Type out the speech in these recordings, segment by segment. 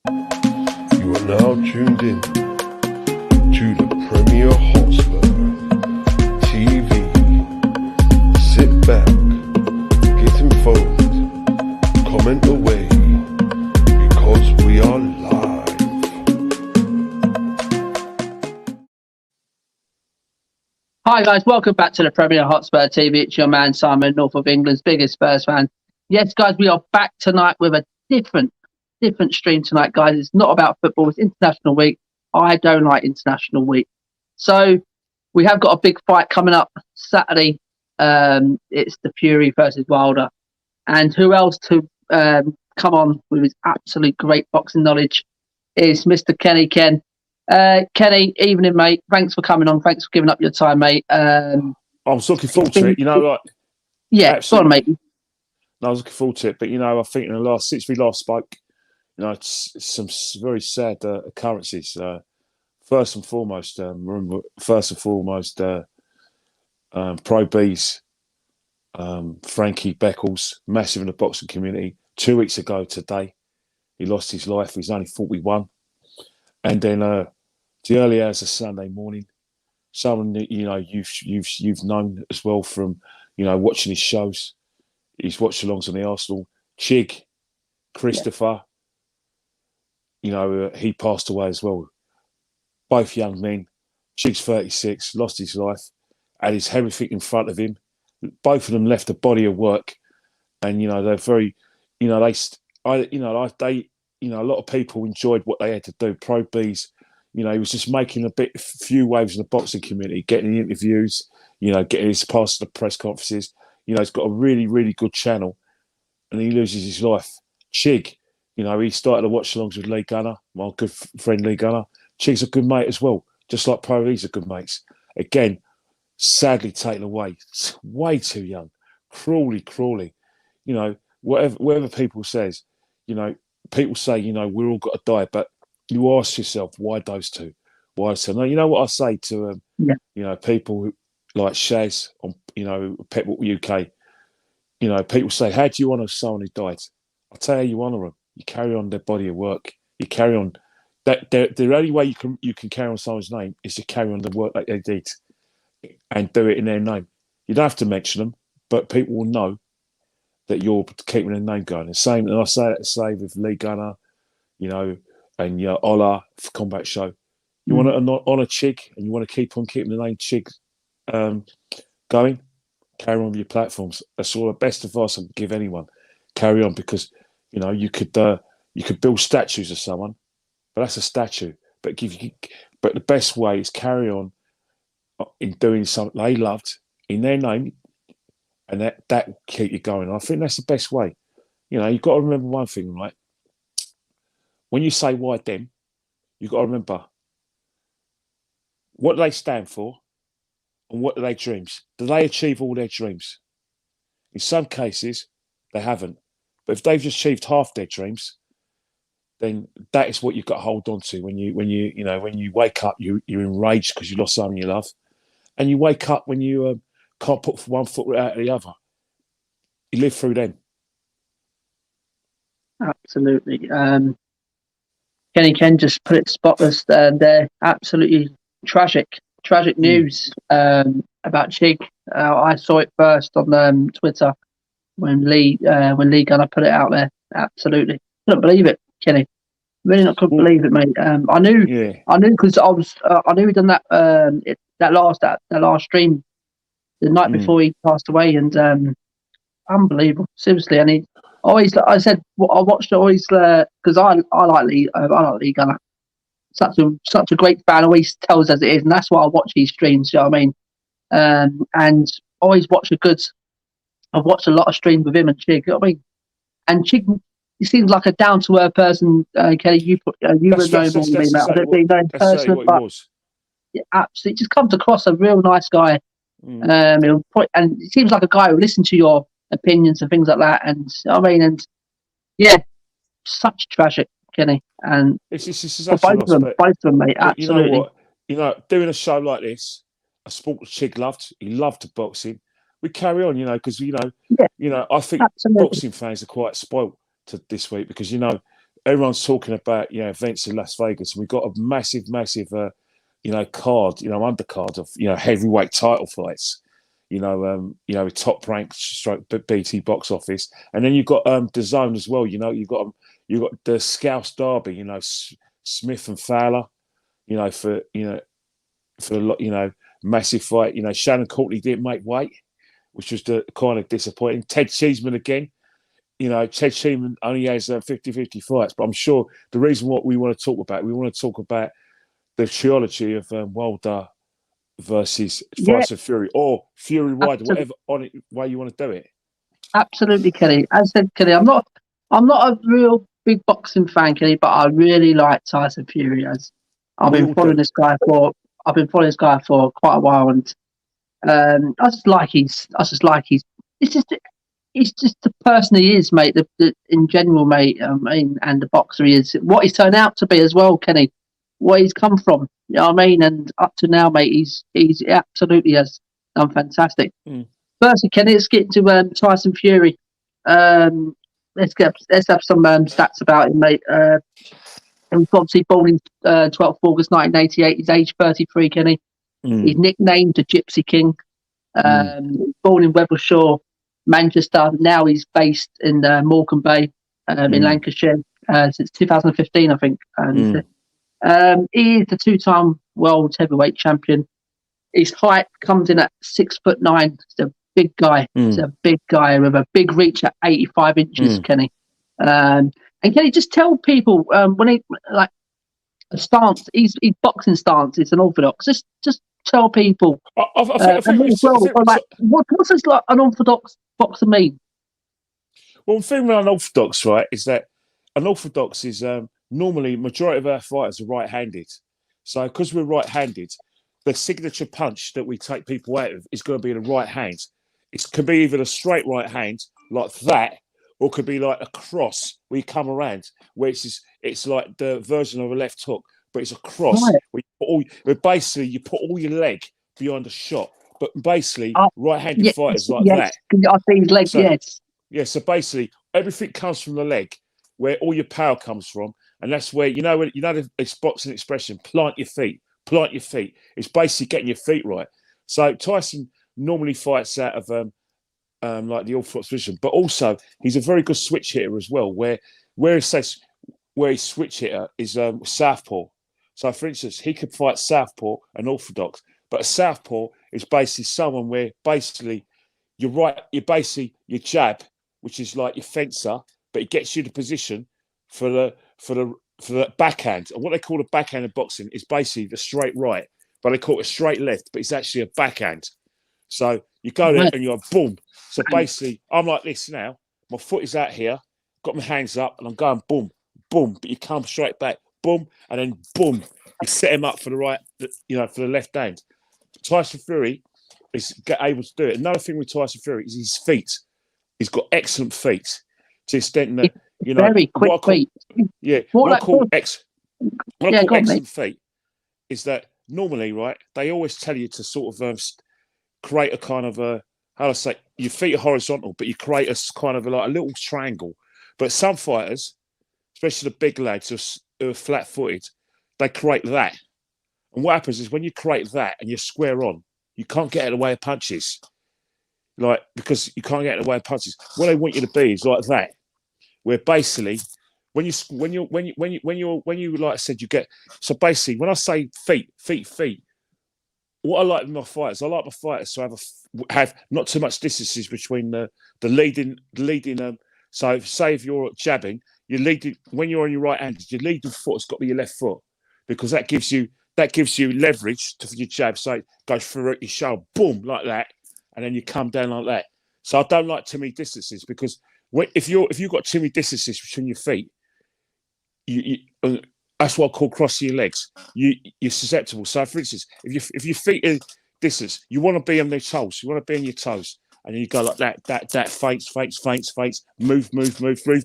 You are now tuned in to the Premier Hotspur TV. Sit back, get involved, comment away, because we are live. Hi guys, welcome back to the Premier Hotspur TV. It's your man Simon, North of England's biggest Spurs fan. Yes, guys, we are back tonight with a different stream tonight, guys. It's not about football, it's International Week. I don't like International Week. So we have got a big fight coming up Saturday. It's the Fury versus Wilder. And who else to come on with his absolute great boxing knowledge is Mr. Kenny Ken. Kenny, evening, mate. Thanks for coming on. Thanks for giving up your time, mate. I was looking forward to it, Yeah, go on, mate. I was looking forward to it, but I think since we last spoke, it's some very sad occurrences. First and foremost, Pro B's, Frankie Beckles, massive in the boxing community. 2 weeks ago today, he lost his life. He's only 41. And then the early hours of Sunday morning, someone that you've known as well from watching his shows. He's watched alongs on the Arsenal. Chig, Christopher, he passed away as well. Both young men. Chig's 36, lost his life, had his everything in front of him. Both of them left a body of work, and they're very, a lot of people enjoyed what they had to do. Pro B's, he was just making a few waves in the boxing community, getting interviews, getting his past the press conferences. He's got a really, really good channel, and he loses his life. Chig, he started to watch alongs with Lee Gunner, my good friend Lee Gunner. Chig's a good mate as well, just like Pro B's are good mates. Again, sadly taken away. It's way too young. Cruelly. Whatever people says, people say, we're all got to die, but you ask yourself, why those two? Why so? Now, you know what I say to people who, like Shaz on, Petwalk UK. People say, how do you honour someone who died? I tell you, you honour them. You carry on their body of work. You carry on. That the only way you can carry on someone's name is to carry on the work that they did and do it in their name. You don't have to mention them, but people will know that you're keeping their name going. The same, and I say that to say with Lee Gunner, and Ola for Combat Show. You want to honour Chig, and you want to keep on keeping the name Chig going. Carry on with your platforms. That's all the best advice I can give anyone. Carry on, because you could build statues of someone, but that's a statue. But the best way is carry on in doing something they loved in their name, and that will keep you going. I think that's the best way. You've got to remember one thing, right? When you say why them, you've got to remember, what do they stand for and what are their dreams? Do they achieve all their dreams? In some cases, they haven't. But if they've just achieved half their dreams, then that is what you've got to hold on to. When you wake up, you're enraged because you lost someone you love, and you wake up when you can't put one foot out of the other. You live through them. Absolutely. Kenny Ken just put it spotless there. Absolutely tragic news about Chig. I saw it first on Twitter when Lee Gunner put it out there. Absolutely couldn't believe it, Kenny. Really not couldn't believe it, mate. I knew because I knew he'd done that that last stream the night before he passed away, and unbelievable, seriously. And he always, I said, I watched it always because I like Lee Gunner. Such a great fan. Always tells as it is, and that's why I watch these streams. You know what I mean? And always watch the goods. I've watched a lot of streams with him and Chig. You know what I mean? And Chig, he seems like a down to earth person. Kelly, you would know more than me, mate. I don't really know in person, but absolutely, just comes across a real nice guy. And it seems like a guy who listens to your opinions and things like that. And I mean, and yeah, such tragic, Kenny. And it's both of them, mate. Absolutely. Doing a show like this, a sport that Chig loved. He loved boxing. We carry on, because I think boxing fans are quite spoilt to this week because everyone's talking about events in Las Vegas, and we've got a massive card, undercard of heavyweight title fights. Top ranked stroke BT box office, and then you've got the zone as well. You've got the Scouse Derby. Smith and Fowler. For the massive fight. Shannon Courtney didn't make weight, which was the kind of disappointing. Ted Cheeseman again. Ted Cheeseman only has 50-50 fights, but I'm sure the reason what we want to talk about the trilogy of Wilder versus Tyson Fury or Fury Wilder, whatever way you want to do it. Absolutely, Kelly. As I said, Kelly, I'm not a real big boxing fan, Kelly, but I really like Tyson Fury. I've been following this guy for quite a while, and I just like he's just the person he is, mate. In general, mate. And the boxer he is, what he's turned out to be as well, Kenny. Where he's come from, you know what I mean? And up to now, mate, he's absolutely has done fantastic. Firstly, Kenny, let's get to Tyson Fury. Let's have some stats about him, mate. He was obviously born in 12th August 1988. He's age 33, Kenny. He's nicknamed the Gypsy King. Born in Webleshaw, Manchester. Now he's based in Morecambe Bay in Lancashire since 2015, I think. He is the two-time world heavyweight champion. His height comes in at 6'9". He's a big guy. He's a big guy with a big reach at 85 inches, Kenny. And can you just tell people when he like a stance? His boxing stance is unorthodox. Just tell people. What's this like unorthodox boxer mean? Well, the thing with unorthodox, right, is that unorthodox is normally majority of our fighters are right-handed. So because we're right-handed, the signature punch that we take people out of is going to be in the right hand. It could be either a straight right hand like that, or it could be like a cross where you come around, where it's like the version of a left hook, but it's a cross. Right. Where basically you put all your leg behind a shot, but basically right-handed fighters like that. I see his leg. Yeah. So basically everything comes from the leg, where all your power comes from, and that's where this boxing expression, plant your feet. It's basically getting your feet right. So Tyson normally fights out of like the orthodox position, but also he's a very good switch hitter as well. Where his switch hitter is southpaw. So for instance, he could fight southpaw and orthodox, but a southpaw is basically someone where basically you're basically your jab, which is like your fencer, but it gets you the position for the backhand. And what they call a backhand in boxing is basically the straight right, but they call it a straight left, but it's actually a backhand. So you go there and you're boom. So basically, I'm like this now. My foot is out here, got my hands up, and I'm going boom, boom. But you come straight back, boom, and then boom. You set him up for the right, for the left hand. Tyson Fury is able to do it. Another thing with Tyson Fury is his feet. He's got excellent feet to the extent that very quick feet. Yeah, what I call excellent feet is that normally, right? They always tell you to sort of create a kind of how to say, your feet are horizontal, but you create a kind of like a little triangle. But some fighters, especially the big lads who are flat-footed, they create that. And what happens is when you create that and you're square on, you can't get out of the way of punches. Because you can't get out of the way of punches. What they want you to be is like that, where basically when you like I said, you get. So basically, when I say feet. What I like with my fighters, I like my fighters to have not too much distances between the leading. So say if you're jabbing, you lead when you're on your right hand, your leading foot has got to be your left foot, because that gives you leverage for your jab. So it goes through your shoulder, boom, like that, and then you come down like that. So I don't like too many distances, because if you've got too many distances between your feet, you that's what I call crossing your legs. You're susceptible. So, for instance, if your feet are distance, you want to be on their toes. You want to be on your toes, and then you go like that. Feints. Move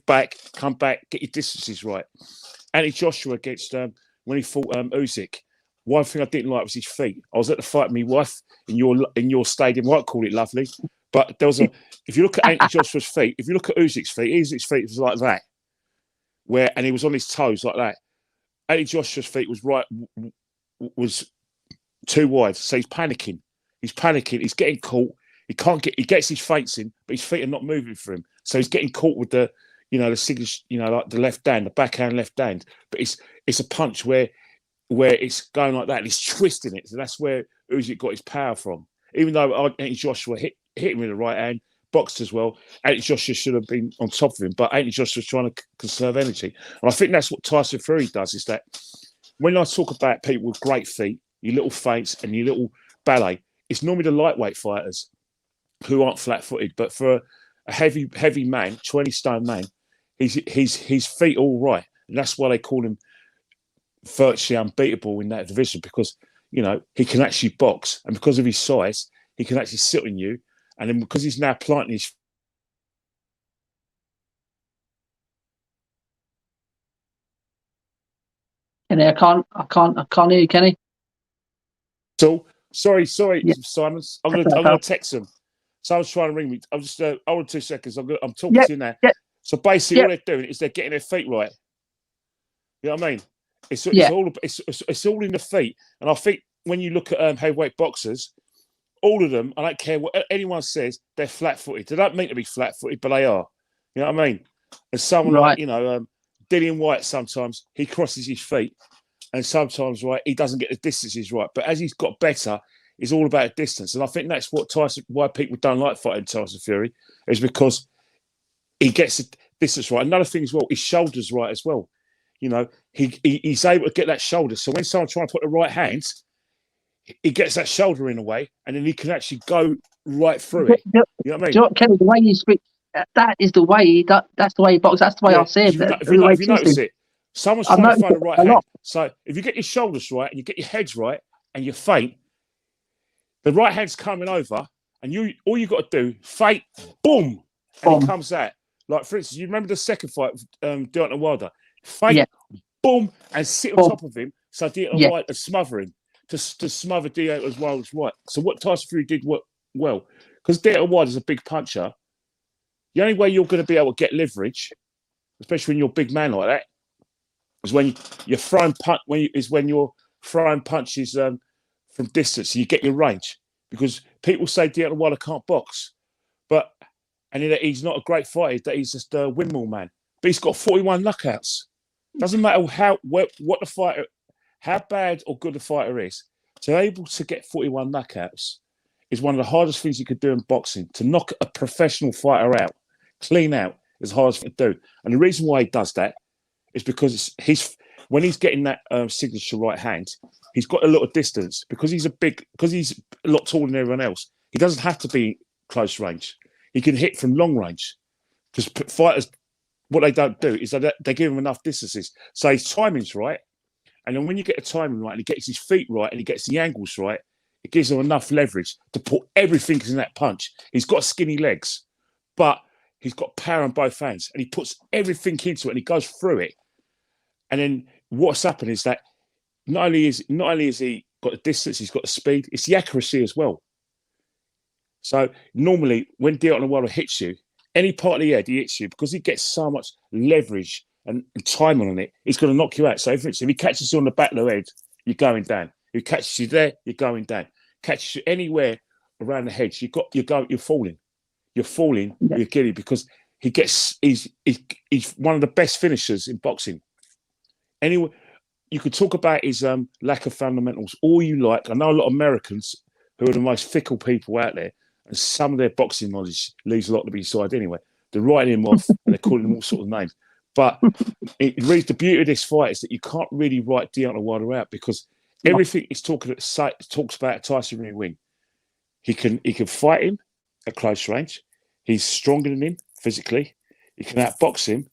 back, come back, get your distances right. Anthony Joshua against when he fought Usyk. One thing I didn't like was his feet. I was at the fight with my wife in your stadium. I might call it lovely, but there was if you look at Anthony Joshua's feet, if you look at Usyk's feet was like that. and he was on his toes like that. Anthony Joshua's feet was too wide, so he's panicking. He's getting caught. He gets his feints in, but his feet are not moving for him. So he's getting caught with the signature, like the left hand, the backhand left hand. But it's a punch where it's going like that, and he's twisting it. So that's where Usyk got his power from. Even though Anthony Joshua hit him with the right hand, boxed as well. Anthony Joshua should have been on top of him, but Anthony Joshua was trying to conserve energy. And I think that's what Tyson Fury does, is that when I talk about people with great feet, your little feints and your little ballet, it's normally the lightweight fighters who aren't flat-footed. But for a heavy man, 20-stone man, his feet all right. And that's why they call him virtually unbeatable in that division, because, he can actually box. And because of his size, he can actually sit on you. And then because he's now planting his... Kenny, I can't hear you, Kenny. So, sorry, Yeah. Simon. I'm gonna text him. Someone's trying to ring me. I'm just hold on 2 seconds. I'm talking to you now. Yeah. So basically, all they're doing is they're getting their feet right. You know what I mean? It's all in the feet. And I think when you look at heavyweight boxers, all of them, I don't care what anyone says, they're flat-footed. They don't mean to be flat-footed, but they are. You know what I mean? And someone like Dillian White, sometimes he crosses his feet, and sometimes he doesn't get the distances right. But as he's got better, it's all about distance. And I think that's why people don't like fighting Tyson Fury, is because he gets the distance right. Another thing as well, his shoulders right as well. He's able to get that shoulder. So when someone's trying to put the right hand, he gets that shoulder in the way, and then he can actually go right through it. You know what I mean? Kenny, the way you speak, that is the way that's the way he boxes. That's the way I see it. If you notice it, someone's trying to find the right hand. So if you get your shoulders right and you get your heads right and you're feint, the right hand's coming over, and all you got to do, feint, boom, and it comes out. Like, for instance, you remember the second fight with Deontay Wilder? Feint, boom, and sit on top of him, so Deontay Wilder smother him, to smother Deontay Wilder's right. So what Tyson Fury did well, because Deontay Wilder's a big puncher, the only way you're going to be able to get leverage, especially when you're a big man like that, is when you're throwing punches from distance, so you get your range. Because people say Deontay Wilder can't box, and he's not a great fighter, that he's just a windmill man. But he's got 41 knockouts. Doesn't matter how bad or good the fighter is, to be able to get 41 knockouts is one of the hardest things you could do in boxing. To knock a professional fighter out, clean out, is the hardest thing to do. And the reason why he does that is because when he's getting that signature right hand, he's got a lot of distance. Because he's a lot taller than everyone else, he doesn't have to be close range. He can hit from long range. Because fighters, what they don't do is they give him enough distances. So his timing's right. And then when you get the timing right and he gets his feet right and he gets the angles right, it gives him enough leverage to put everything in that punch. He's got skinny legs, but he's got power on both hands, and he puts everything into it and he goes through it. And then what's happened is that not only is he got the distance, he's got the speed, it's the accuracy as well. So normally when Deontay Wilder hits you, any part of the head he hits you, because he gets so much leverage and timing on it, he's going to knock you out. So if he catches you on the back of the head, you're going down. If he catches you there, you're going down. Catches you anywhere around the head, you're falling. You're falling, you're getting, because he's one of the best finishers in boxing. Anyway, you could talk about his lack of fundamentals all you like. I know a lot of Americans who are the most fickle people out there, and some of their boxing knowledge leaves a lot to be desired anyway. They're writing him off and they're calling him all sorts of names. But the beauty of this fight is that you can't really write Deontay Wilder out, because everything he's talks about Tyson Fury win. He can fight him at close range. He's stronger than him physically. He can outbox him.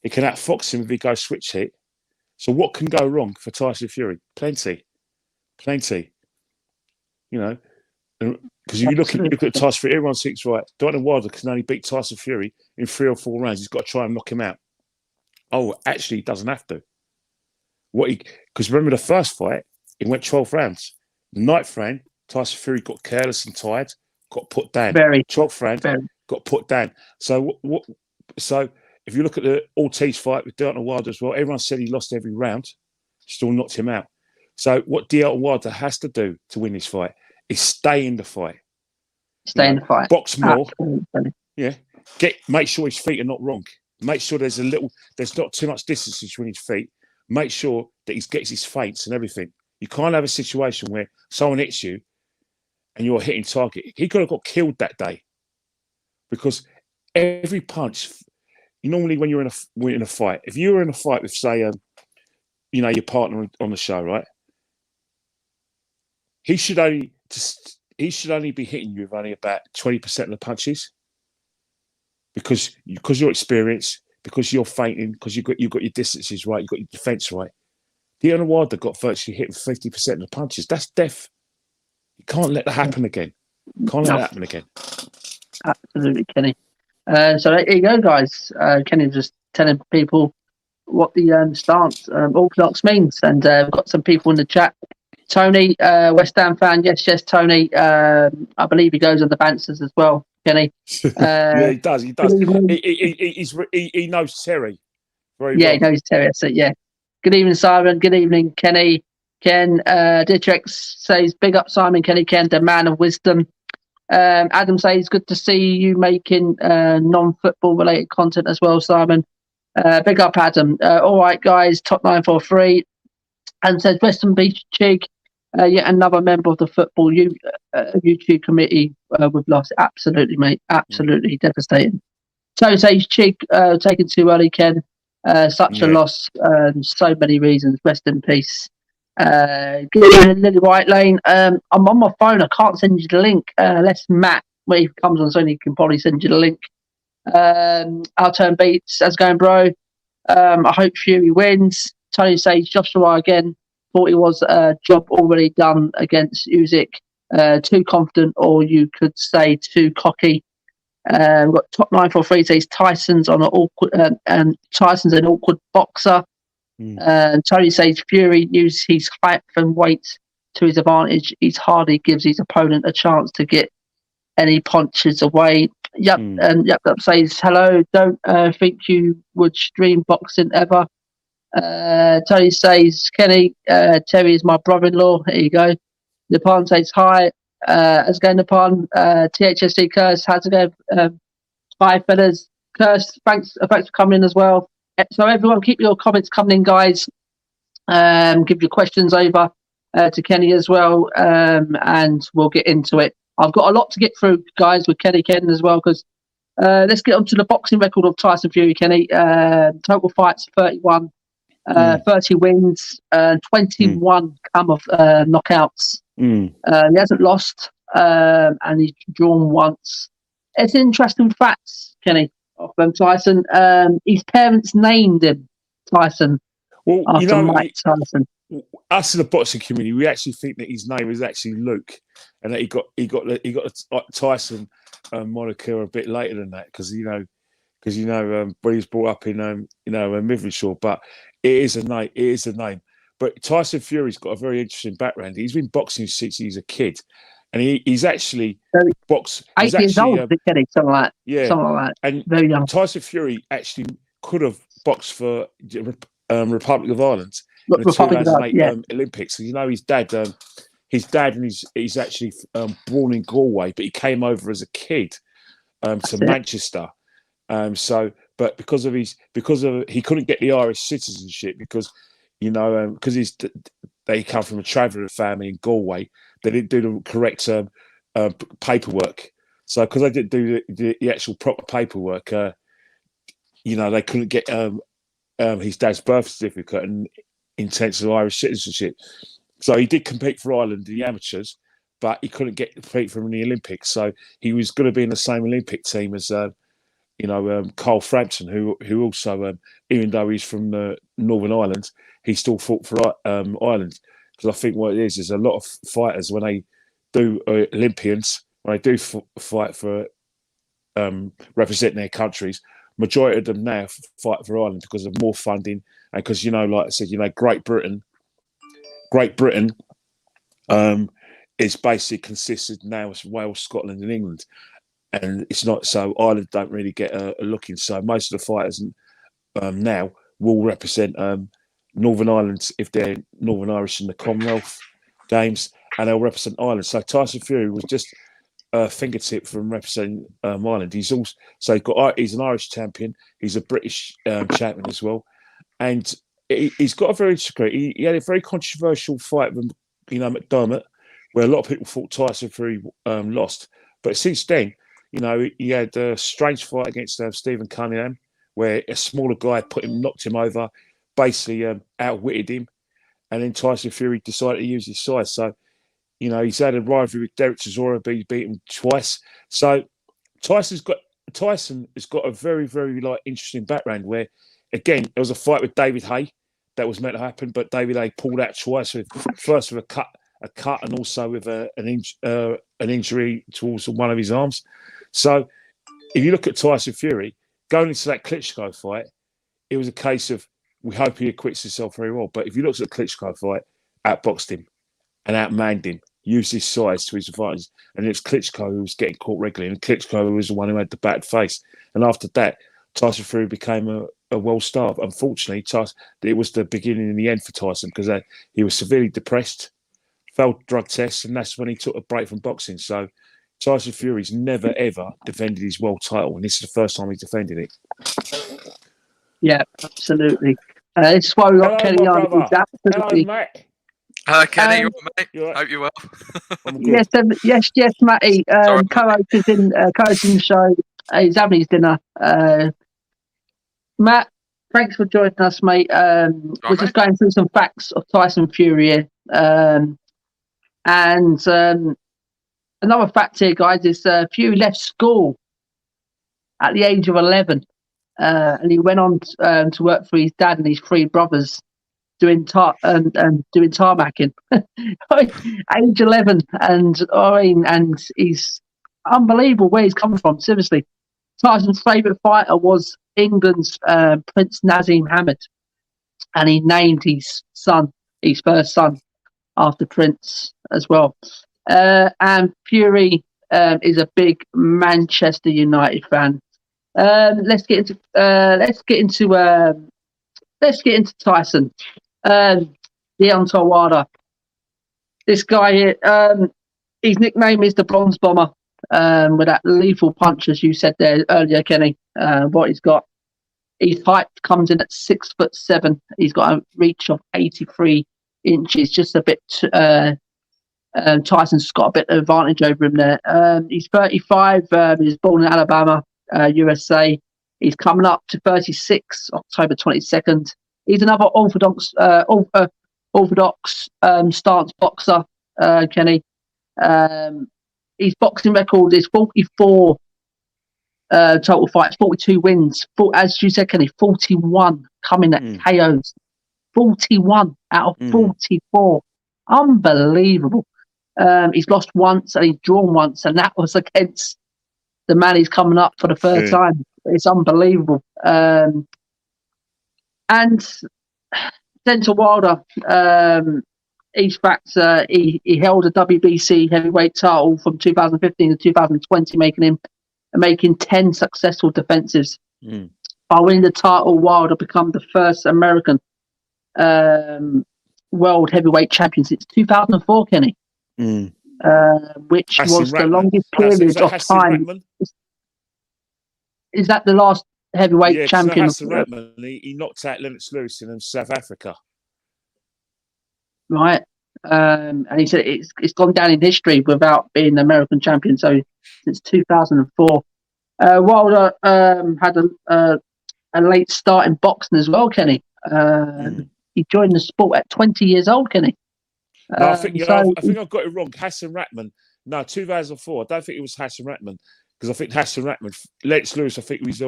He can outfox him if he goes switch hit. So what can go wrong for Tyson Fury? Plenty. Because if you look at Tyson Fury, everyone thinks, right, Deontay Wilder can only beat Tyson Fury in 3 or 4 rounds. He's got to try and knock him out. Oh, actually, he doesn't have to. Because remember the first fight, it went 12 rounds. The 9th round, Tyson Fury got careless and tired, got put down. 12th round, got put down. So if if you look at the Ortiz fight with Deontay Wilder as well, everyone said he lost every round, still knocked him out. So what Deontay Wilder has to do to win this fight is stay in the fight. Stay in the fight. Box more. Absolutely. Yeah. Make sure his feet are not wrong. Make sure there's not too much distance between his feet. Make sure that he gets his feints and everything. You can't have a situation where someone hits you and you're hitting target. He could have got killed that day because every punch. Normally, when you're in a fight, if you were in a fight with, say, your partner on the show, right? He should only be hitting you with only about 20% of the punches because you're experienced, because you're feinting, because you've got your distances right, you've got your defense right. Deontay Wilder got virtually hit with 50% of the punches. That's death. You can't let that happen again. Absolutely, Kenny. So there you go, guys. Kenny was just telling people what the stance orthodox means, and we've got some people in the chat. Tony, West Ham fan, yes, Tony. I believe he goes on the Bancers as well, Kenny. Yeah, he does. He knows Terry very well. Yeah, he knows Terry. That's it. Yeah. Good evening, Simon. Good evening, Kenny. Ken Ditrex says, "Big up, Simon, Kenny, Ken, the man of wisdom." Adam says, "Good to see you making non-football related content as well, Simon." Big up, Adam. All right, guys. Top 943. And says, "Western Beach Chig, yet another member of the football YouTube committee we've lost." Absolutely, mate. Absolutely devastating. So says Chig, taken too early, Ken. Such a loss. So many reasons. Rest in peace. Lily White Lane. I'm on my phone. I can't send you the link. Unless Matt, when he comes on, so he can probably send you the link. Our turn beats. How's it going, bro? I hope Fury wins. Tony says Joshua again. Thought he was a job already done against Usyk. Too confident, or you could say too cocky. We've got top 943 says Tyson's an awkward boxer. Tony says Fury uses his height and weight to his advantage. He hardly gives his opponent a chance to get any punches away. Yep, and Yep says hello. Don't think you would stream boxing ever. Tony says Kenny, Terry is my brother-in-law. Here you go. Nippon says hi. How's it going, Nippon? THSC Curse, how's it going? Hi, fellas. Curse, thanks for coming in as well. So everyone, keep your comments coming in, guys. Give your questions over to Kenny as well, and we'll get into it. I've got a lot to get through, guys, with Kenny Ken as well, because let's get on to the boxing record of Tyson Fury, Kenny. Total fights, 31. 30 wins, 21 come of knockouts. He hasn't lost, and he's drawn once. It's interesting facts, Kenny, of Tyson. His parents named him Tyson after Mike Tyson. Us in the boxing community, we actually think that his name is actually Luke, and that he got a Tyson moniker a bit later than that, because when he was brought up in Midlandshaw, but it is a name. It is a name. But Tyson Fury's got a very interesting background. He's been boxing since he's a kid, and he's actually boxed. 8 years old, something like that. Yeah, something like that. And very young. Tyson Fury actually could have boxed for Republic of Ireland in the Republic 2008 Olympics. So, his dad. And he's actually born in Galway, but he came over as a kid to Manchester. But because he couldn't get the Irish citizenship because they come from a traveller family in Galway. They didn't do the correct paperwork. So because they didn't do the actual proper paperwork, they couldn't get his dad's birth certificate and intensive Irish citizenship. So he did compete for Ireland in the amateurs, but he couldn't compete for him in the Olympics. So he was going to be in the same Olympic team as Carl Frampton, who also, even though he's from Northern Ireland, he still fought for Ireland. Because I think what it is a lot of fighters, when they do Olympians, when they do fight for representing their countries, majority of them now fight for Ireland because of more funding and because, like I said, Great Britain is basically consisted now of Wales, Scotland and England. and it's not so Ireland don't really get a look in. So most of the fighters now will represent Northern Ireland if they're Northern Irish in the Commonwealth Games, and they'll represent Ireland. So Tyson Fury was just a fingertip from representing Ireland. He's also he's an Irish champion. He's a British champion as well, and he's got a very he had a very controversial fight with McDermott, where a lot of people thought Tyson Fury lost, but since then, he had a strange fight against Stephen Cunningham, where a smaller guy knocked him over, basically outwitted him, and then Tyson Fury decided to use his size. So, he's had a rivalry with Derek Chisora, but he's beaten him twice. So Tyson has got a very, very interesting background where, again, there was a fight with David Haye that was meant to happen, but David Haye pulled out twice, first with a cut, and also with an injury towards one of his arms. So if you look at Tyson Fury, going into that Klitschko fight, it was a case of, we hope he acquits himself very well. But if you look at the Klitschko fight, outboxed him and outmanned him, used his size to his advantage. And it was Klitschko who was getting caught regularly, and Klitschko was the one who had the bad face. And after that, Tyson Fury became a world star. Unfortunately, it was the beginning and the end for Tyson, because he was severely depressed, failed drug tests, and that's when he took a break from boxing. So Tyson Fury's never, ever defended his world title, and this is the first time he's defended it. Yeah, absolutely. This is why we got Kenny on. Hello, mate. Hello, Kenny. You all right, mate? You all right? Hope you're well. Yes, Matty. Co-host is in the show. He's having his dinner. Matt, thanks for joining us, mate. We're just going through some facts of Tyson Fury here. And another fact here, guys, is Fury left school at the age of 11. And he went on to work for his dad and his three brothers doing tarmacking. Age 11, and he's unbelievable where he's coming from. Seriously, Tyson's favourite fighter was England's Prince Nazim Hamid, and he named his first son, after Prince as well. And Fury is a big Manchester United fan. Let's get into Tyson. Deontay Wilder. This guy here, his nickname is the Bronze Bomber. With that lethal punch, as you said there earlier, Kenny. What he's got, his height comes in at 6'7". He's got a reach of 83 inches, just a bit. Tyson's got a bit of advantage over him there. He's 35. He was born in Alabama, USA. He's coming up to 36, October 22nd. He's another orthodox stance boxer, Kenny. His boxing record is 44 total fights, 42 wins. As you said, Kenny, 41 coming at KOs. 41 out of 44. Unbelievable. He's lost once and he's drawn once, and that was against the man he's coming up for the third time. It's unbelievable. And then to Wilder, his facts, he held a WBC heavyweight title from 2015 to 2020, making 10 successful defenses. By winning the title, Wilder became the first American world heavyweight champion since 2004, Kenny. Which was the longest period of time. Is that the last heavyweight champion? He knocked out Lennox Lewis in South Africa. Right. And he said it's gone down in history without being the American champion. So since 2004. Wilder had a late start in boxing as well, Kenny. He joined the sport at 20 years old, Kenny. No, I think I've got it wrong. Hassan Ratman. No, 2004. I don't think it was Hassan Ratman, because I think Hassan Ratman, Lennox Lewis, I think he was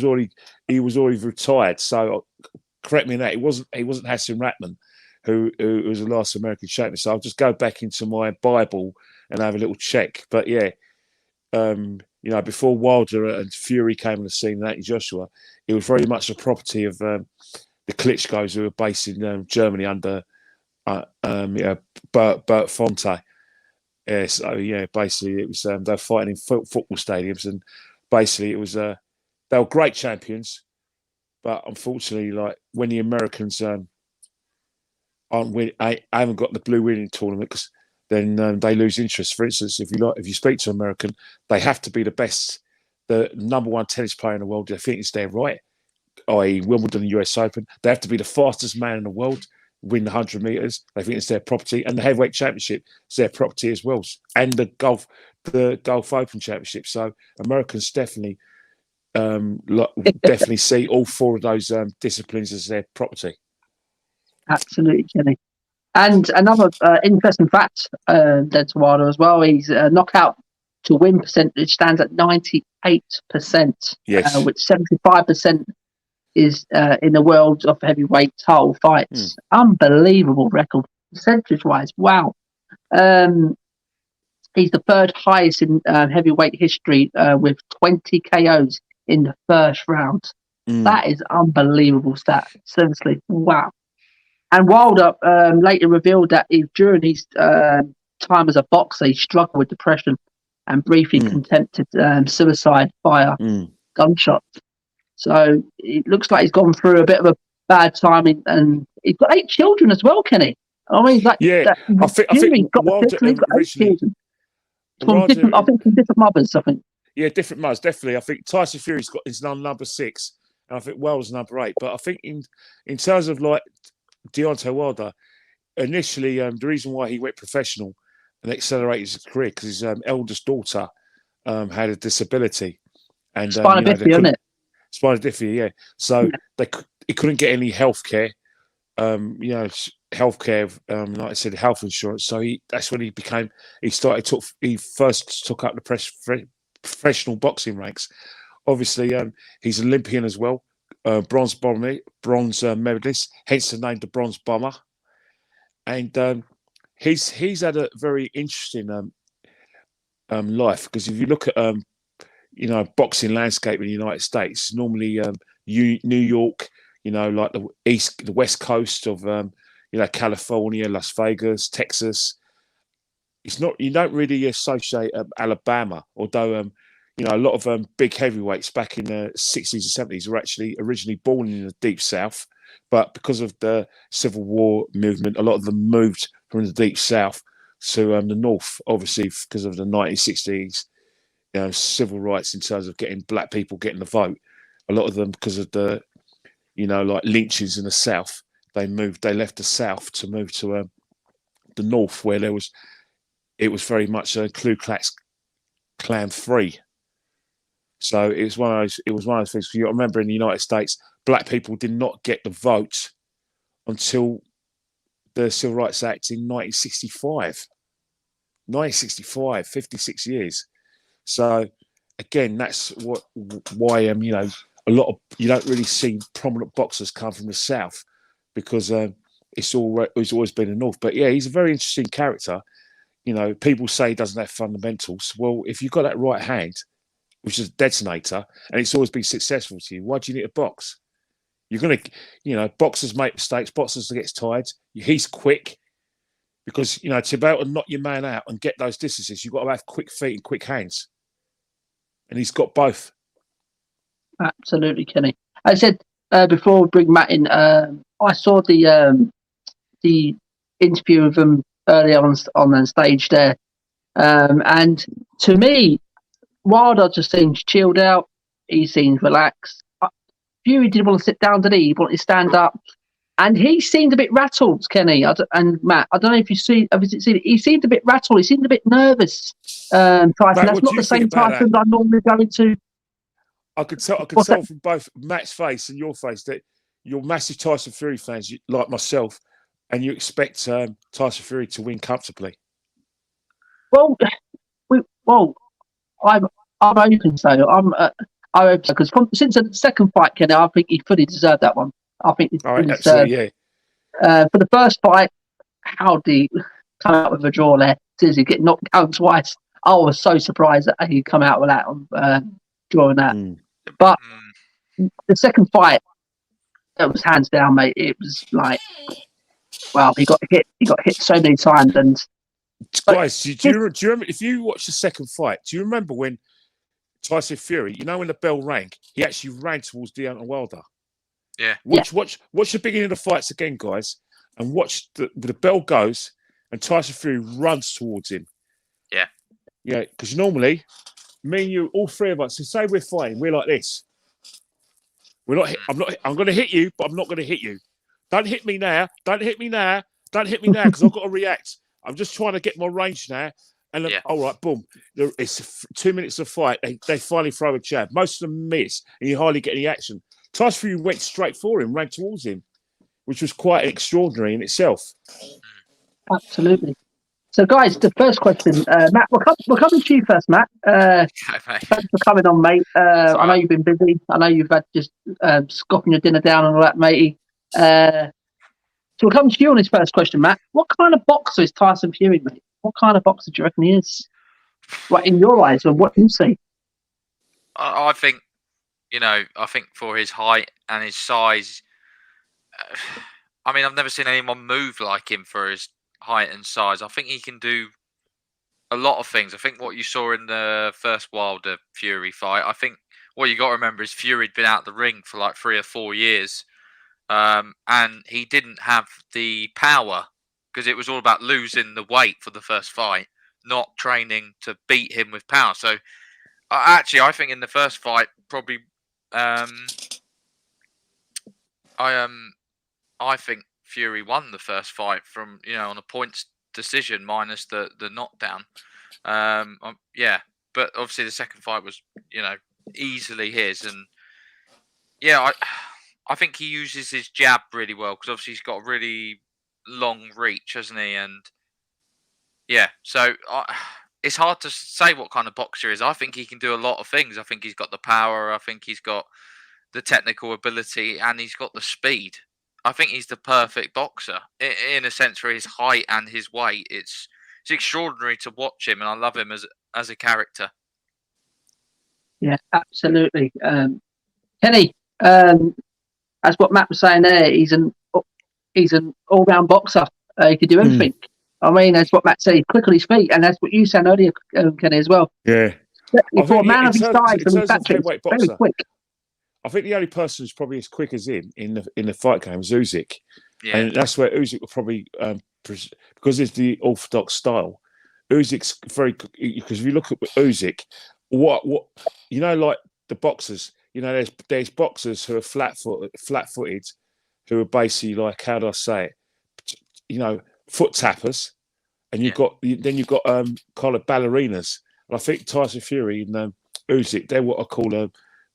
already retired. So correct me on that. It wasn't Hassan Ratman who was the last American champion. So I'll just go back into my Bible and have a little check. But yeah, before Wilder and Fury came on the scene, and Joshua, it was very much a property of the Klitschko's, who were based in Germany under Bert Fonte. Yeah, so yeah, basically it was they were fighting in football stadiums, and basically it was they were great champions, but unfortunately, like when the Americans I haven't got the blue winning tournament because then they lose interest. For instance, if you speak to an American, they have to be the best, the number one tennis player in the world. They think it's their right, i.e., Wimbledon, the US Open. They have to be the fastest man in the world, win the 100 meters. They think it's their property, and the heavyweight championship is their property as well, and the Gulf Open championship. So Americans definitely definitely see all four of those disciplines as their property. Absolutely, Kenny. And another interesting fact, that's Wilder as well. He's knockout to win percentage stands at 98%, Yes. which 75% is in the world of heavyweight title fights. Unbelievable record percentage wise. Wow. He's the third highest in heavyweight history with 20 KOs in the first round. That is unbelievable stat. Seriously, wow. And Wilder later revealed that during his time as a boxer, he struggled with depression and briefly attempted suicide via gunshots. So it looks like he's gone through a bit of a bad time, and he's got 8 children as well, Kenny. I mean, like, yeah, I think Wilder originally, from different mothers. I think. Yeah, different mothers, definitely. I think Tyson Fury's got his number 6, and I think Wilder's number 8. But I think in terms of like Deontay Wilder, initially the reason why he went professional and accelerated his career because his eldest daughter had a disability, and spina bifida, isn't it? Spina bifida, yeah. So he couldn't get any health care, healthcare, like I said, health insurance. So that's when he first took up the professional boxing ranks. Obviously, he's Olympian as well. Bronze medalist, hence the name the Bronze Bomber, and he's had a very interesting life because if you look at boxing landscape in the United States, normally New York, like the west coast of California, Las Vegas, Texas. It's not, you don't really associate Alabama, although a lot of big heavyweights back in the 60s and 70s were actually originally born in the Deep South. But because of the Civil War movement, a lot of them moved from the Deep South to the North, obviously, because of the 1960s civil rights in terms of getting black people getting the vote. A lot of them, because of the, like lynchings in the South, they left the South to move to the North, where it was very much a Ku Klux Klan free. So it was one of those things. You remember in the United States, black people did not get the vote until the Civil Rights Act in 1965. 56 years. So again, that's why a lot of, you don't really see prominent boxers come from the South because it's always been the North. But yeah, he's a very interesting character. People say he doesn't have fundamentals. Well, if you've got that right hand, which is a detonator, and it's always been successful to you, why do you need to box? You're going to, boxers make mistakes. Boxers get tired. He's quick because, to be able to knock your man out and get those distances, you've got to have quick feet and quick hands. And he's got both. Absolutely, Kenny. I said before we bring Matt in, I saw the interview of him earlier on the stage there. And to me, Wilder just seems chilled out. He seems relaxed. Fury didn't want to sit down, did he? He wanted to stand up. And he seemed a bit rattled, Kenny. And Matt, I don't know if you see it. He seemed a bit rattled. He seemed a bit nervous. Tyson. That's not the same Tyson I normally go into. I could tell from both Matt's face and your face that you're massive Tyson Fury fans, like myself, and you expect Tyson Fury to win comfortably. Well, I'm open, so I hope so, because since the second fight, Kenny, I think he fully deserved that one. I think he deserved. Yeah. For the first fight, how did he come out with a draw there? Since he get knocked down twice, I was so surprised that he come out with that drawing that. But the second fight, it was hands down, mate. It was like, well, he got hit so many times, and Guys, do you remember if you watch the second fight? Do you remember when Tyson Fury? You know when the bell rang, he actually ran towards Deontay Wilder. Yeah. Watch the beginning of the fights again, guys, and watch the bell goes and Tyson Fury runs towards him. Yeah. Yeah, because normally, me and you, all three of us, so say we're fighting, we're like this. We're not. I'm going to hit you, but I'm not going to hit you. Don't hit me now. Don't hit me now. Don't hit me now because I've got to react. I'm just trying to get my range now. And all right, boom. It's 2 minutes of fight. They finally throw a jab. Most of them miss, and you hardly get any action. Tyson Fury went straight for him, ran towards him, which was quite extraordinary in itself. Absolutely. So, guys, the first question, Matt, we're coming to you first, Matt. Thanks for coming on, mate. I know you've been busy. I know you've had just scoffing your dinner down and all that, matey. So we're coming to you on this first question, Matt. What kind of boxer is Tyson Fury, mate? What kind of boxer do you reckon he is? Right, in your eyes, and what do you see? I think, I think for his height and his size, I mean, I've never seen anyone move like him for his height and size. I think he can do a lot of things. I think what you saw in the first Wilder Fury fight, I think what you got to remember is Fury had been out the ring for like 3 or 4 years, and he didn't have the power because it was all about losing the weight for the first fight, not training to beat him with power. So actually, I think in the first fight, probably, I think Fury won the first fight from on a points decision minus the knockdown. Yeah, but obviously the second fight was easily his, and I think he uses his jab really well because obviously he's got a really long reach, hasn't he? And yeah, so it's hard to say what kind of boxer he is. I think he can do a lot of things. I think he's got the power. I think he's got the technical ability, and he's got the speed. I think he's the perfect boxer in a sense for his height and his weight. It's extraordinary to watch him, and I love him as a character. Yeah, absolutely. Kenny, that's what Matt was saying there. He's an all-round boxer. He could do everything. I mean, that's what Matt said. He's quick on his feet, and that's what you said earlier, Kenny, as well. Yeah. For a man of his size and his stature, very quick. I think the only person who's probably as quick as him in the fight game is Usyk. Yeah. And that's where Usyk will probably, because it's the orthodox style, Usyk's very, because if you look at Usyk, what like the boxers, there's boxers who are flat-footed, who are basically like, how do I say it? Foot tappers, and you've got kind of ballerinas. And I think Tyson Fury and Usyk, they're what I call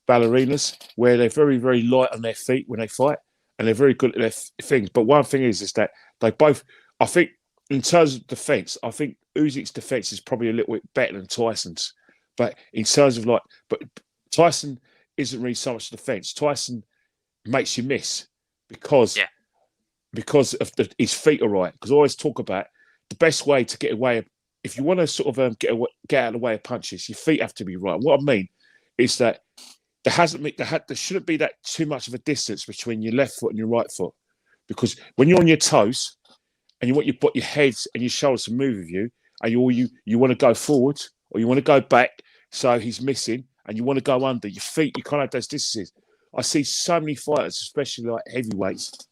ballerinas, where they're very, very light on their feet when they fight, and they're very good at their things. But one thing is that they both, I think, in terms of defense, I think Usyk's defense is probably a little bit better than Tyson's. But in terms of but Tyson isn't really so much defense. Tyson makes you miss because of his feet are right. Because I always talk about the best way to get away. If you want to sort of get out of the way of punches, your feet have to be right. What I mean is that there shouldn't be that too much of a distance between your left foot and your right foot, because when you're on your toes and you want your head and your shoulders to move with you, and you want to go forward or you want to go back, so he's missing, and you want to go under your feet, you can't have those distances. I see so many fighters, especially like heavyweights,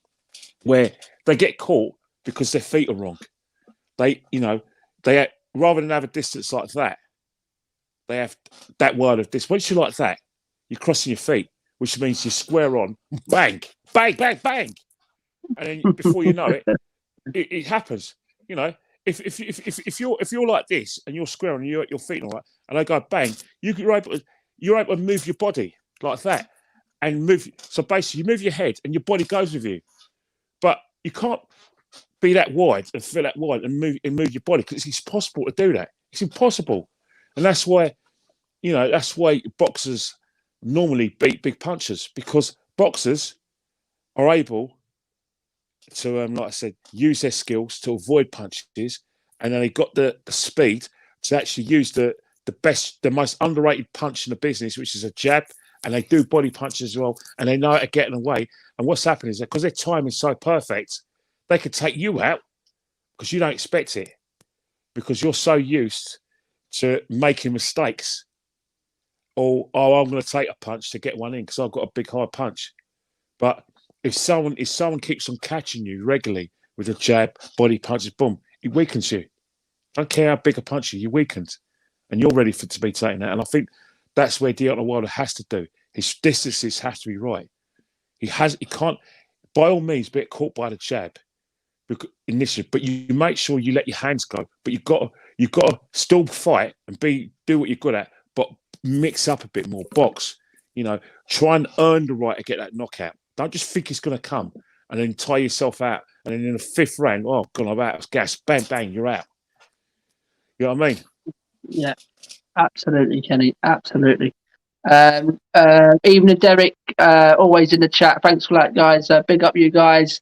where they get caught because their feet are wrong. They rather than have a distance like that, they have that wide of distance. Once you're like that, you're crossing your feet, which means you square on, bang, bang, bang, bang, and then before you know it, it happens. If you're like this and you're square on your feet and all that, and I go bang, you're able to move your body like that and move. So basically, you move your head and your body goes with you, but you can't be that wide and feel that wide and move your body, because it's impossible to do that. It's impossible, and that's why boxers normally beat big punchers, because boxers are able to, like I said, use their skills to avoid punches, and then they got the speed to actually use the most underrated punch in the business, which is a jab, and they do body punches as well, and they know how to get in the way. And what's happening is that because their timing is so perfect, they could take you out because you don't expect it. because you're so used to making mistakes. Or, I'm going to take a punch to get one in because I've got a big high punch. But if someone keeps on catching you regularly with a jab, body punches, boom, it weakens you. Don't care how big a punch you're weakened. And you're ready to be taken out. And I think that's where Deontay Wilder has to do. His distances have to be right. He can't, by all means, get caught by the jab initially, but you make sure you let your hands go. But you've got to still fight and do what you're good at, but mix up a bit more, box. Try and earn the right to get that knockout. Don't just think it's going to come and then tie yourself out. And then in the 5th round, oh God, I'm out of gas. Bang, bang, you're out. You know what I mean? Yeah, absolutely, Kenny. Absolutely. Evening, Derek. Always in the chat. Thanks for that, guys. Big up you guys.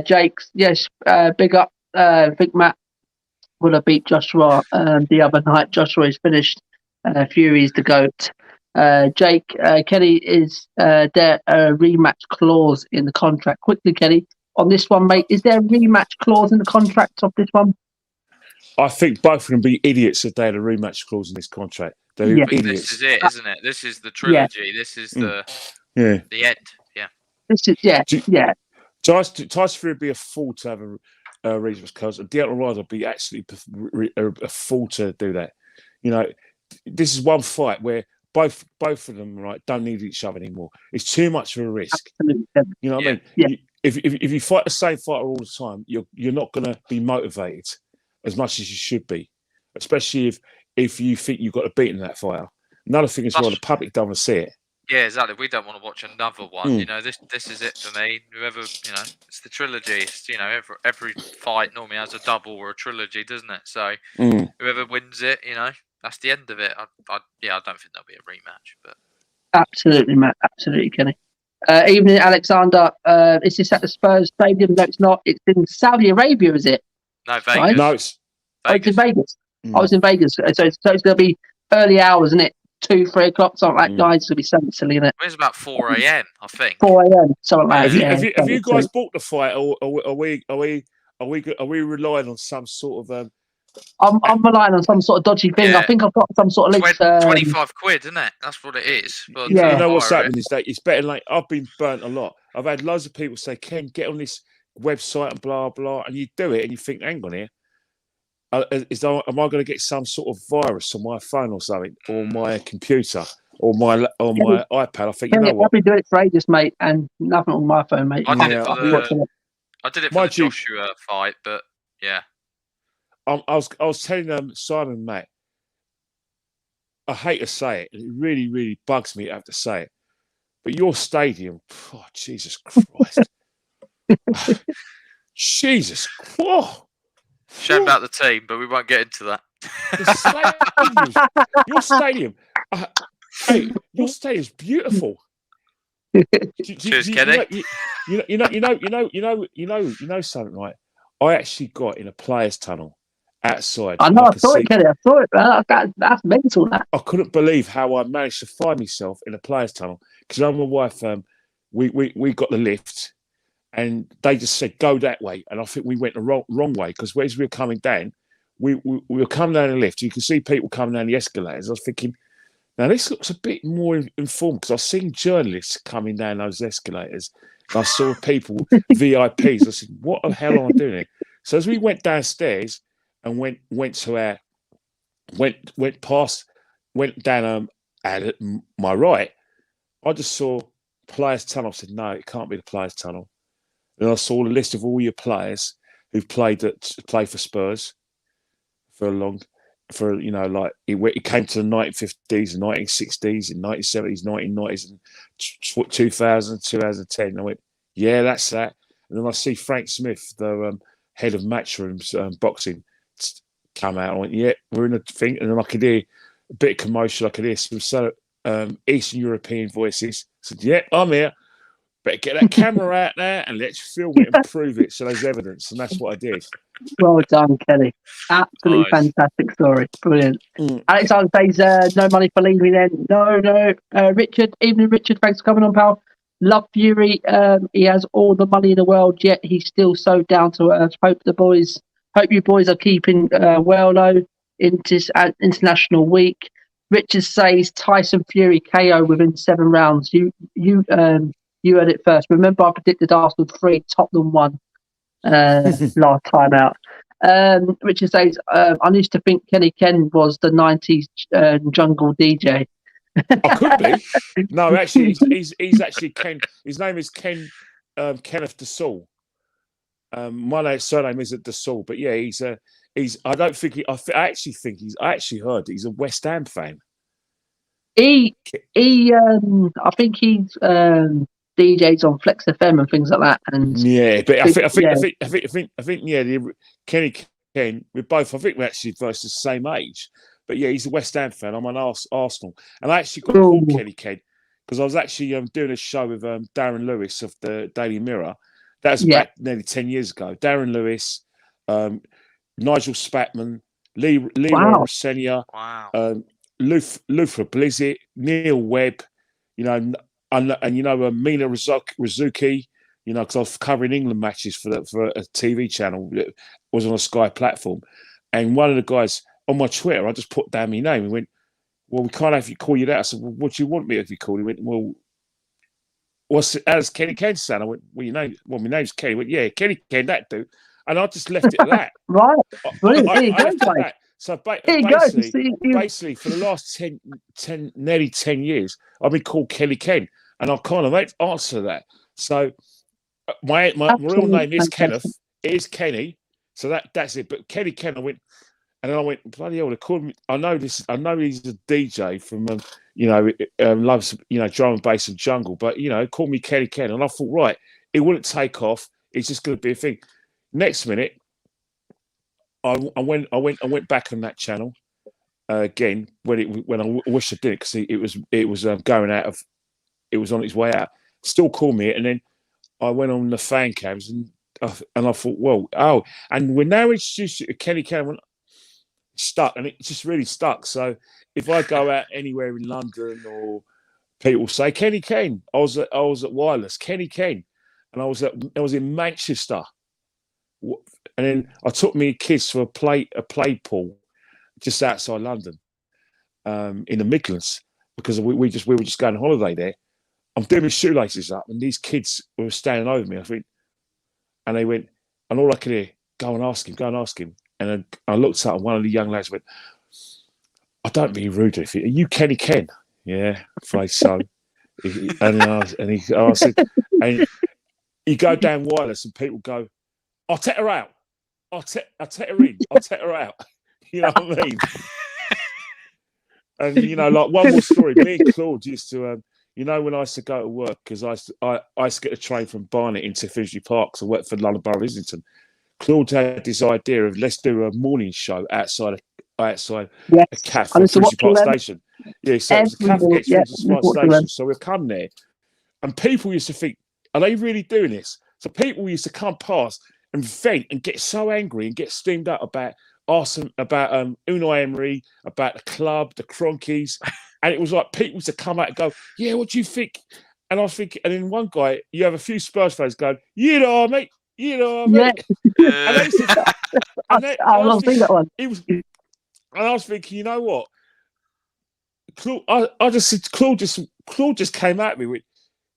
Jake, yes, big up. I think Matt would have beat Joshua the other night. Joshua is finished. Fury's the GOAT. Jake, Kenny, is there a rematch clause in the contract? Quickly, Kenny, on this one, mate, is there a rematch clause in the contract of this one? I think both of them be idiots if they had a rematch clause in this contract. They're idiots. This is it, isn't it? This is the trilogy. Yeah. This is the end. Yeah. This is Tyson Fury would be a fool to have a rematch clause, and Deontay Wilder would be actually a fool to do that. This is one fight where both of them don't need each other anymore. It's too much of a risk. Absolutely. You know what I mean? Yeah. If you fight the same fighter all the time, you're not going to be motivated as much as you should be, especially if you think you've got to beat that fighter. Another thing is, the public don't want to see it. Yeah, exactly. We don't want to watch another one. This is it for me. Whoever, it's the trilogy. It's, every fight normally has a double or a trilogy, doesn't it? So whoever wins it, that's the end of it. I don't think there'll be a rematch. But absolutely, Matt. Absolutely, Kenny. Evening, Alexander. Is this at the Spurs Stadium? No, it's not. It's in Saudi Arabia, is it? No, Vegas. Right? No, it's in Vegas. I was in Vegas. So it's going to be early hours, isn't it? 2, 3 o'clock, something like that. Guys, it's going to be something silly, isn't it? It's about 4 a.m., I think. 4 a.m., something like that. Have you guys bought the fight, or are we relying on some sort of? I'm relying on some sort of dodgy thing. Yeah. I think I've got some sort of links. 25 quid, isn't it? That's what it is. But yeah. You know what's happening is that it's better. Like, I've been burnt a lot. I've had loads of people say, "Ken, get on this website and blah blah," and you do it, and you think, "Hang on here, am I going to get some sort of virus on my phone or something, or my computer, or my iPad?" I think, I've been doing it for ages, mate, and nothing on my phone, mate. I did it for the Joshua fight, but yeah. I was telling Simon and Matt, I hate to say it, and it really, really bugs me to have to say it, but your stadium, oh, Jesus Christ. Jesus. Whoa. Shame about the team, but we won't get into that. Your stadium, hey, your stadium's beautiful. Cheers, Kenny. You know something, right? I actually got in a players' tunnel outside. I know, I saw it, Kenny. I saw it, man. That's mental, that. I couldn't believe how I managed to find myself in a players' tunnel because my wife, we got the lift. And they just said, go that way. And I think we went the wrong way because as we were coming down, we were coming down the lift. You can see people coming down the escalators. I was thinking, now this looks a bit more informed because I've seen journalists coming down those escalators. And I saw people, VIPs. I said, what the hell am I doing here? So as we went downstairs and went down at my right, I just saw Players Tunnel. I said, no, it can't be the Players Tunnel. And I saw the list of all your players who've played for Spurs it came to the 1950s, the 1960s, and 1970s, 1990s, and 2000, 2010. And I went, yeah, that's that. And then I see Frank Smith, the head of Matchrooms boxing, come out. I went, yeah, we're in a thing. And then I could hear a bit of commotion. I could hear some Eastern European voices. I said, yeah, I'm here. Better get that camera out there and let's film it and prove it so there's evidence. And that's what I did. Well done, Kenny. Absolutely fantastic story. Brilliant. Alexander says, no money for leaving then. No. Richard, evening, Richard. Thanks for coming on, pal. Love Fury. He has all the money in the world, yet he's still so down to earth. Hope the boys Hope you boys are keeping well though in this international week. Richard says Tyson Fury KO within 7 rounds. You heard it first. Remember, I predicted Arsenal 3, Tottenham 1 last time out. Richard says I used to think Kenny Ken was the 90s jungle DJ. I could be. No, actually, he's actually Ken. His name is Ken Kenneth DeSaul. My surname isn't DeSaul, but yeah, he's. I don't think he. I actually think he's. I actually heard that he's a West Ham fan. I think he's DJs on Flex FM and things like that. And yeah, but I think yeah, Kenny Ken. We're both. I think we're actually the same age. But yeah, he's a West Ham fan. I'm an Arsenal, and I actually got called Kenny Ken because I was actually doing a show with Darren Lewis of the Daily Mirror. That was back nearly 10 years ago. Darren Lewis, Nigel Spatman, Leroy Rossenia, Luther Blizzett, Neil Webb, and Mina Rizuki, because I was covering England matches for a TV channel that was on a Sky platform, and one of the guys on my Twitter, I just put down my name and went, "Well, we can't have you call you that." I said, "Well, what do you want me if you call?" He went, "Well, how's Kenny Ken sound?" I went, "Well, my name's Kenny." He went, "Yeah, Kenny Ken, that do." And I just left it at that. Right. Brilliant. I left it at that. So basically, for the last 10, nearly 10 years, I've been called Kenny Ken, and I kind of answer that. So my real name is Kenneth. It is Kenny. So that's it. But Kenny Ken, I went. And then I went, bloody hell, they called me. I know he's a DJ from, loves, drum and bass and jungle, but, called me Kenny Ken. And I thought, right, it wouldn't take off. It's just going to be a thing. Next minute, I went back on that channel again when I wish I did, because it was going out of, it was on its way out. Still called me, and then I went on the fan cams and I thought, well, and we're now introduced to Kenny Ken. Stuck, and it just really stuck. So if I go out anywhere in London, or people say Kenny Ken, I was at Wireless, Kenny Ken, and I was in Manchester, and then I took me kids to a play pool just outside London, in the Midlands, because we were just going on holiday there. I'm doing my shoelaces up, and these kids were standing over me. I think, and they went, and all I could hear, go and ask him. And I looked up, and one of the young lads went, "I don't mean rude, are you Kenny Ken?" "Yeah, I'm afraid so." I said, and you go down Wireless, and people go, "I'll take her out. I'll take her in. I'll take her out." You know what I mean? And like one more story. Me and Claude used to, when I used to go to work, because I used to get a train from Barnet into Finsbury Park, so I worked for London Borough of Islington. Claude had this idea of, let's do a morning show outside a cafe at Finsbury Park Station. Yeah, so it was a cafe at Finsbury Park Station. So we've come there, and people used to think, are they really doing this? So people used to come past and vent and get so angry and get steamed up about Arsenal, about Unai Emery, about the club, the Cronkies, and it was like people used to come out and go, "Yeah, what do you think?" And I was thinking, and then one guy, you have a few Spurs fans going, mate. And I was thinking, you know what? I just said, Claude just came at me with,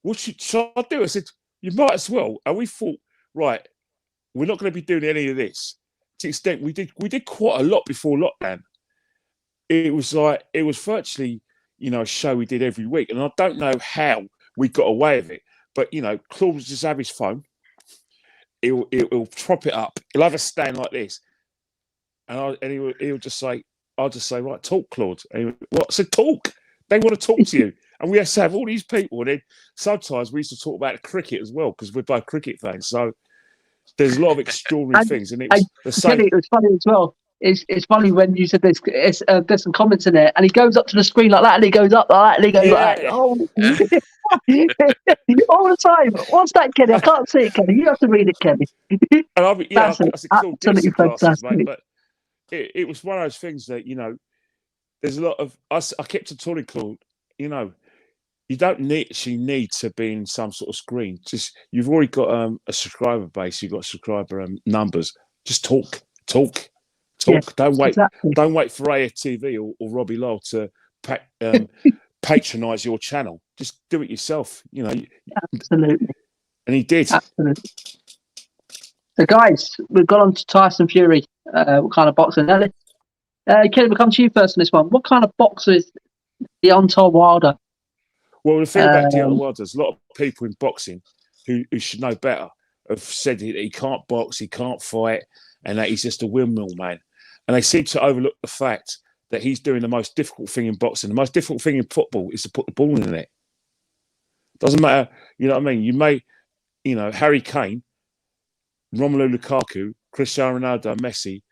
"What should I do?" I said, "You might as well." And we thought, right, we're not going to be doing any of this. To the extent we did quite a lot before lockdown. It was virtually, a show we did every week, and I don't know how we got away with it. But Claude would just have his phone. He'll prop it up. He'll have a stand like this, and he'll just say, "I'll just say, right, talk, Claude." And he went, "What?" I said, "Talk. They want to talk to you." And we have to have all these people, and then sometimes we used to talk about the cricket as well, because we're both cricket fans. So there's a lot of extraordinary things, and it was the same. It was funny as well. It's funny when you said this. There's some comments in there, and he goes up to the screen like that, and he goes up like that, and he goes like that. Oh, all the time. What's that, Kenny? I can't see it, Kenny. You have to read it, Kenny. And That's absolutely fantastic. Mate, but it was one of those things that there's a lot of us. I kept on telling Claude, you don't need to be in some sort of screen. Just you've already got a subscriber base. You've got subscriber numbers. Just talk. Talk. Yeah, Don't wait. exactly. Don't wait for AFTV or Robbie Lowell to patronise your channel. Just do it yourself. You know. Absolutely. And he did. Absolutely. So, guys, we've got on to Tyson Fury. What kind of boxing? Kelly, we'll come to you first on this one. What kind of boxer is Deontay Wilder? Well, the thing about Deontay Wilder is a lot of people in boxing who should know better have said that he can't box, he can't fight, and that he's just a windmill man. And they seem to overlook the fact that he's doing the most difficult thing in boxing. The most difficult thing in football is to put the ball in the net. Doesn't matter, you know what I mean? You may, Harry Kane, Romelu Lukaku, Cristiano Ronaldo, Messi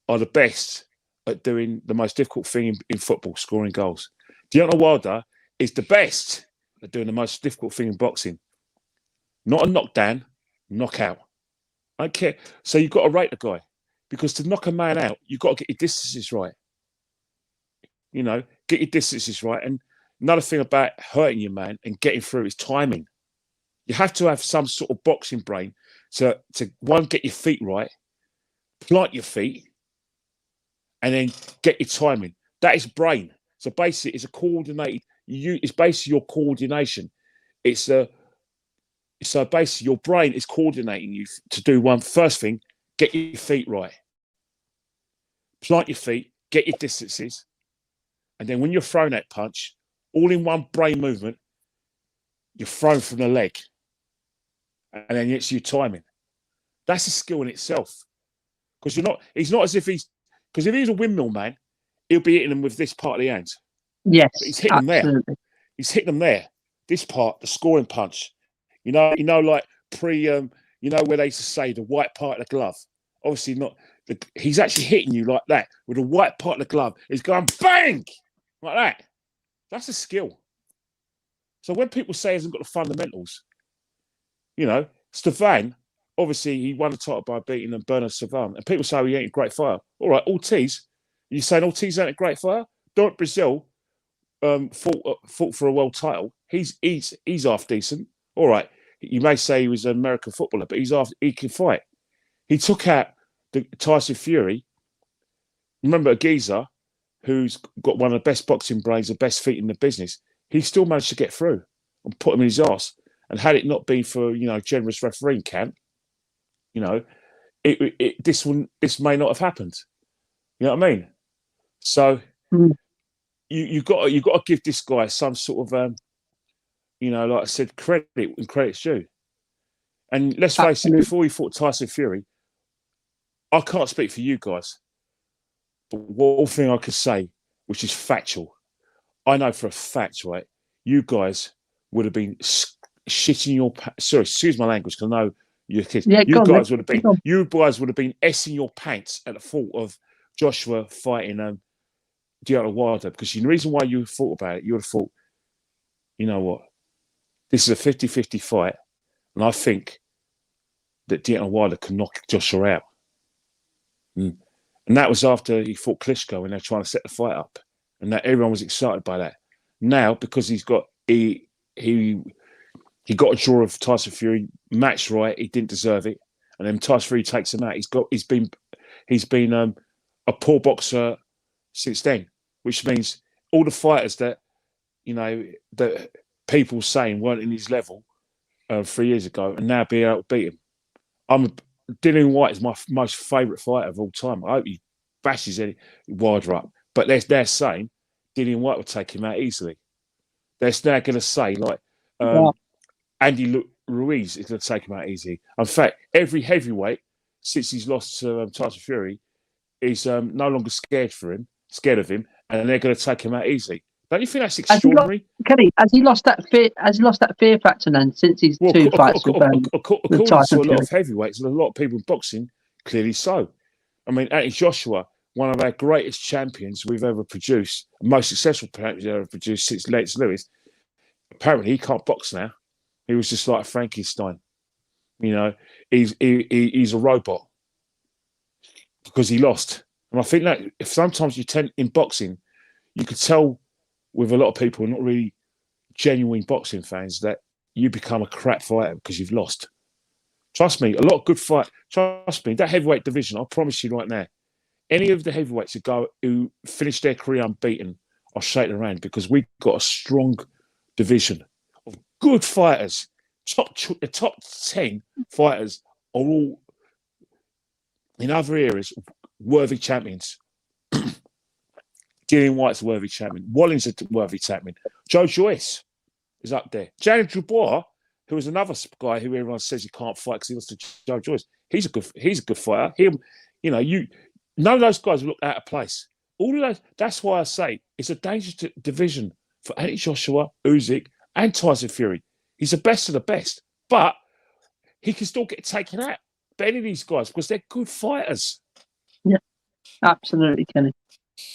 are the best at doing the most difficult thing in football, scoring goals. Deontay Wilder is the best at doing the most difficult thing in boxing. Not a knockdown, knockout. I don't care. So you've got to rate the guy. Because to knock a man out, you've got to get your distances right. Get your distances right. And another thing about hurting your man and getting through is timing. You have to have some sort of boxing brain to one, get your feet right, plant your feet, and then get your timing. That is brain. So basically, it's a coordinated. It's basically your coordination. So basically, your brain is coordinating you to do one first thing. Get your feet right. Plant your feet. Get your distances, and then when you're throwing that punch, all in one brain movement, you're thrown from the leg, and then it's your timing. That's a skill in itself. Because he's not as if because if he's a windmill man, he'll be hitting them with this part of the hand. Yes, but he's hitting them there. He's hitting them there. This part, the scoring punch. Like where they used to say the white part of the glove. Obviously not. He's actually hitting you like that with the white part of the glove. He's going bang like that. That's a skill. So when people say he hasn't got the fundamentals, Stefan, obviously he won the title by beating Bernard Savan, and people say he ain't a great fighter. All right, Ortiz. You saying Ortiz ain't a great fighter? Don't Brazil fought for a world title. He's half decent. All right. You may say he was an American footballer, but he can fight. He took out Tyson Fury. Remember, a geezer who's got one of the best boxing brains, the best feet in the business. He still managed to get through and put him in his arse. And had it not been for generous refereeing camp, this may not have happened. You know what I mean? So you got to give this guy some sort of like I said, credit and credit's due. And let's face it, before he fought Tyson Fury, I can't speak for you guys, but one thing I could say, which is factual, I know for a fact, right? You guys would have been shitting your pants. Sorry, excuse my language, because I know you're kids. Yeah, you guys would have been essing your pants at the thought of Joshua fighting Deontay Wilder, because the reason why you thought about it, you would have thought, you know what, this is a 50-50 fight, and I think that Deontay Wilder can knock Joshua out. And that was after he fought Klitschko, and they're trying to set the fight up, and that everyone was excited by that. Now, because he got a draw of Tyson Fury, matched right, he didn't deserve it, and then Tyson Fury takes him out. He's been a poor boxer since then, which means all the fighters that that people saying weren't in his level 3 years ago, and now being able to beat him. Dillian White is my most favourite fighter of all time. I hope he bashes Wilder up, but they're saying Dillian White will take him out easily. They're now going to say Andy Ruiz is going to take him out easy. In fact, every heavyweight since he's lost to Tyson Fury is no longer scared of him, and they're going to take him out easy. Don't you think that's extraordinary? Kenny, has he lost that fear factor then since he's two fights with Tyson? According to a lot of heavyweights and a lot of people in boxing, clearly so. I mean, Anthony Joshua, one of our greatest champions we've ever produced, most successful champions we've ever produced since Lex Lewis, apparently he can't box now. He was just like Frankenstein. He's a robot because he lost. And I think that if sometimes in boxing, you could tell with a lot of people, not really genuine boxing fans, that you become a crap fighter because you've lost. Trust me, a lot of good fight. Trust me, that heavyweight division, I promise you right now, any of the heavyweights who finish their career unbeaten, I'll shake their hand because we've got a strong division of good fighters. The top 10 fighters are all, in other areas, worthy champions. Dillian White's a worthy champion. Walling's a worthy champion. Joe Joyce is up there. Janet Dubois, who is another guy who everyone says he can't fight because he lost to Joe Joyce. He's a good fighter. None of those guys look out of place. All of those. That's why I say it's a dangerous division for Anthony Joshua, Usyk, and Tyson Fury. He's the best of the best, but he can still get taken out by any of these guys because they're good fighters. Yeah, absolutely, Kenny.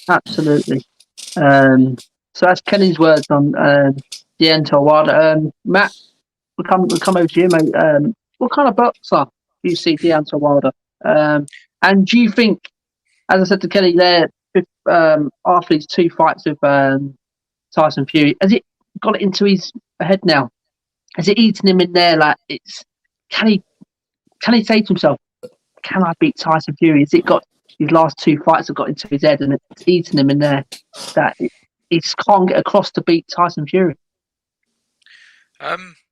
Absolutely. So that's Kenny's words on Deontay Wilder. Matt, we'll come over to you, mate. What kind of boxer do you see Deontay Wilder? And do you think, as I said to Kenny there, after these 2 fights with Tyson Fury, has it got it into his head now? Has it eaten him in there? Like, can he say to himself, "Can I beat Tyson Fury?" Has it got his last 2 fights have got into his head and it's eaten him in there that he just can't get across to beat Tyson Fury?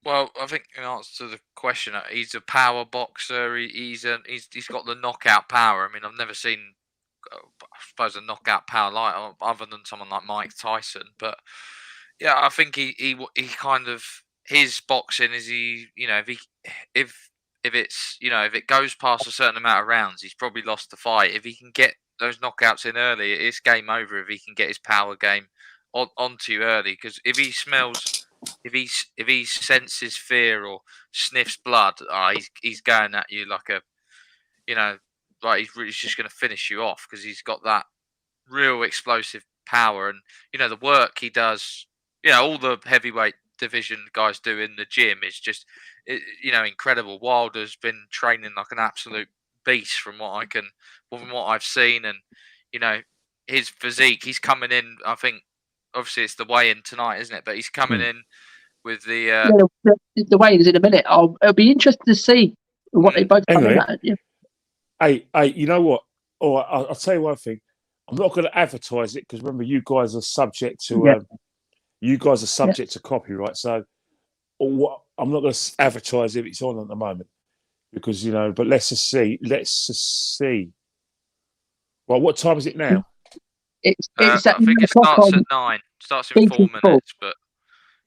Well, I think in answer to the question, he's a power boxer. He's got the knockout power. I mean, I've never seen, I suppose, a knockout power like other than someone like Mike Tyson. But yeah, I think he kind of, his boxing is if it goes past a certain amount of rounds, he's probably lost the fight. If he can get those knockouts in early, it's game over. If he can get his power game onto you early, because if he senses fear or sniffs blood, he's going at you like he's just going to finish you off because he's got that real explosive power. And the work he does, all the heavyweight division guys do in the gym is just incredible. Wilder's been training like an absolute beast from what I've seen, and his physique. He's coming in. I think obviously it's the weigh-in tonight, isn't it? But he's coming in with the weigh-in is in a minute. It'll be interesting to see what they both come in at. Yeah. Hey, you know what? I'll tell you one thing. I'm not going to advertise it because remember, you guys are subject to to copyright. So, I'm not going to advertise if it's on at the moment because But let's just see. Well, what time is it now? It's I think it starts at 9. Starts in 4 minutes, but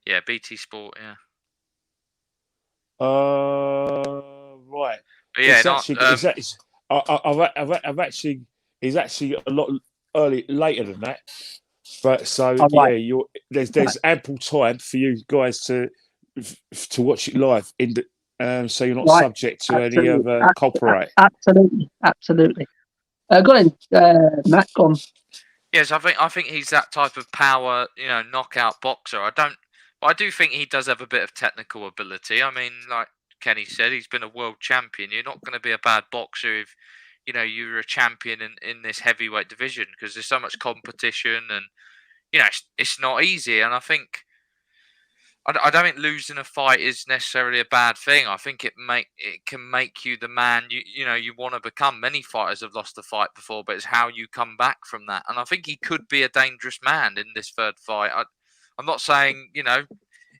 yeah, BT Sport, yeah. Right. But yeah, He's actually a lot later than that. But so right. there's ample time for you guys to watch it live so you're not subject to any other copyright. Absolutely. Go on, Matt. Go on. Yes, I think he's that type of power, knockout boxer. I do think he does have a bit of technical ability. I mean, like Kenny said, he's been a world champion. You're not going to be a bad boxer if you're a champion in this heavyweight division because there's so much competition and it's not easy. And I think I don't think losing a fight is necessarily a bad thing. I think it can make you the man you want to become. Many fighters have lost a fight before, but it's how you come back from that. And I think he could be a dangerous man in this third fight. I'm not saying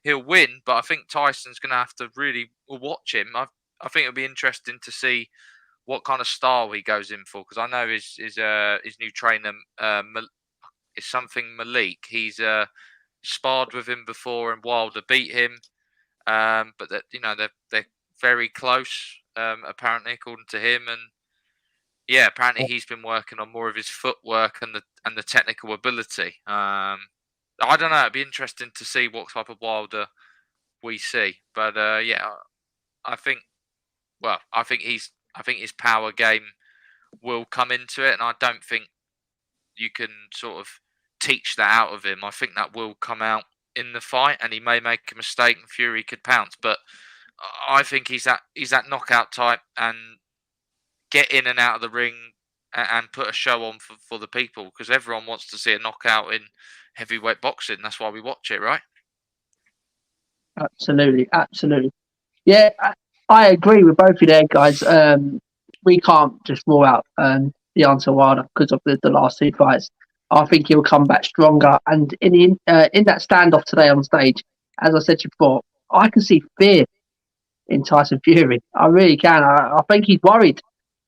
he'll win, but I think Tyson's going to have to really watch him. I think it'll be interesting to see what kind of style he goes in for because I know his new trainer is something Malik. He's sparred with him before and Wilder beat him, but that they're very close apparently according to him. And yeah, apparently he's been working on more of his footwork and the technical ability. I don't know. It'd be interesting to see what type of Wilder we see. But I think his power game will come into it, and I don't think you can sort of teach that out of him. I think that will come out in the fight, and he may make a mistake, and Fury could pounce. But I think he's that knockout type, and get in and out of the ring and put a show on for the people because everyone wants to see a knockout in heavyweight boxing. That's why we watch it, right? Absolutely. Yeah, I agree with both of you there, guys. We can't just rule out Deontay Wilder because of the last two fights. I think he'll come back stronger. And in that standoff today on stage, as I said to you before, I can see fear in Tyson Fury. I really can. I think he's worried.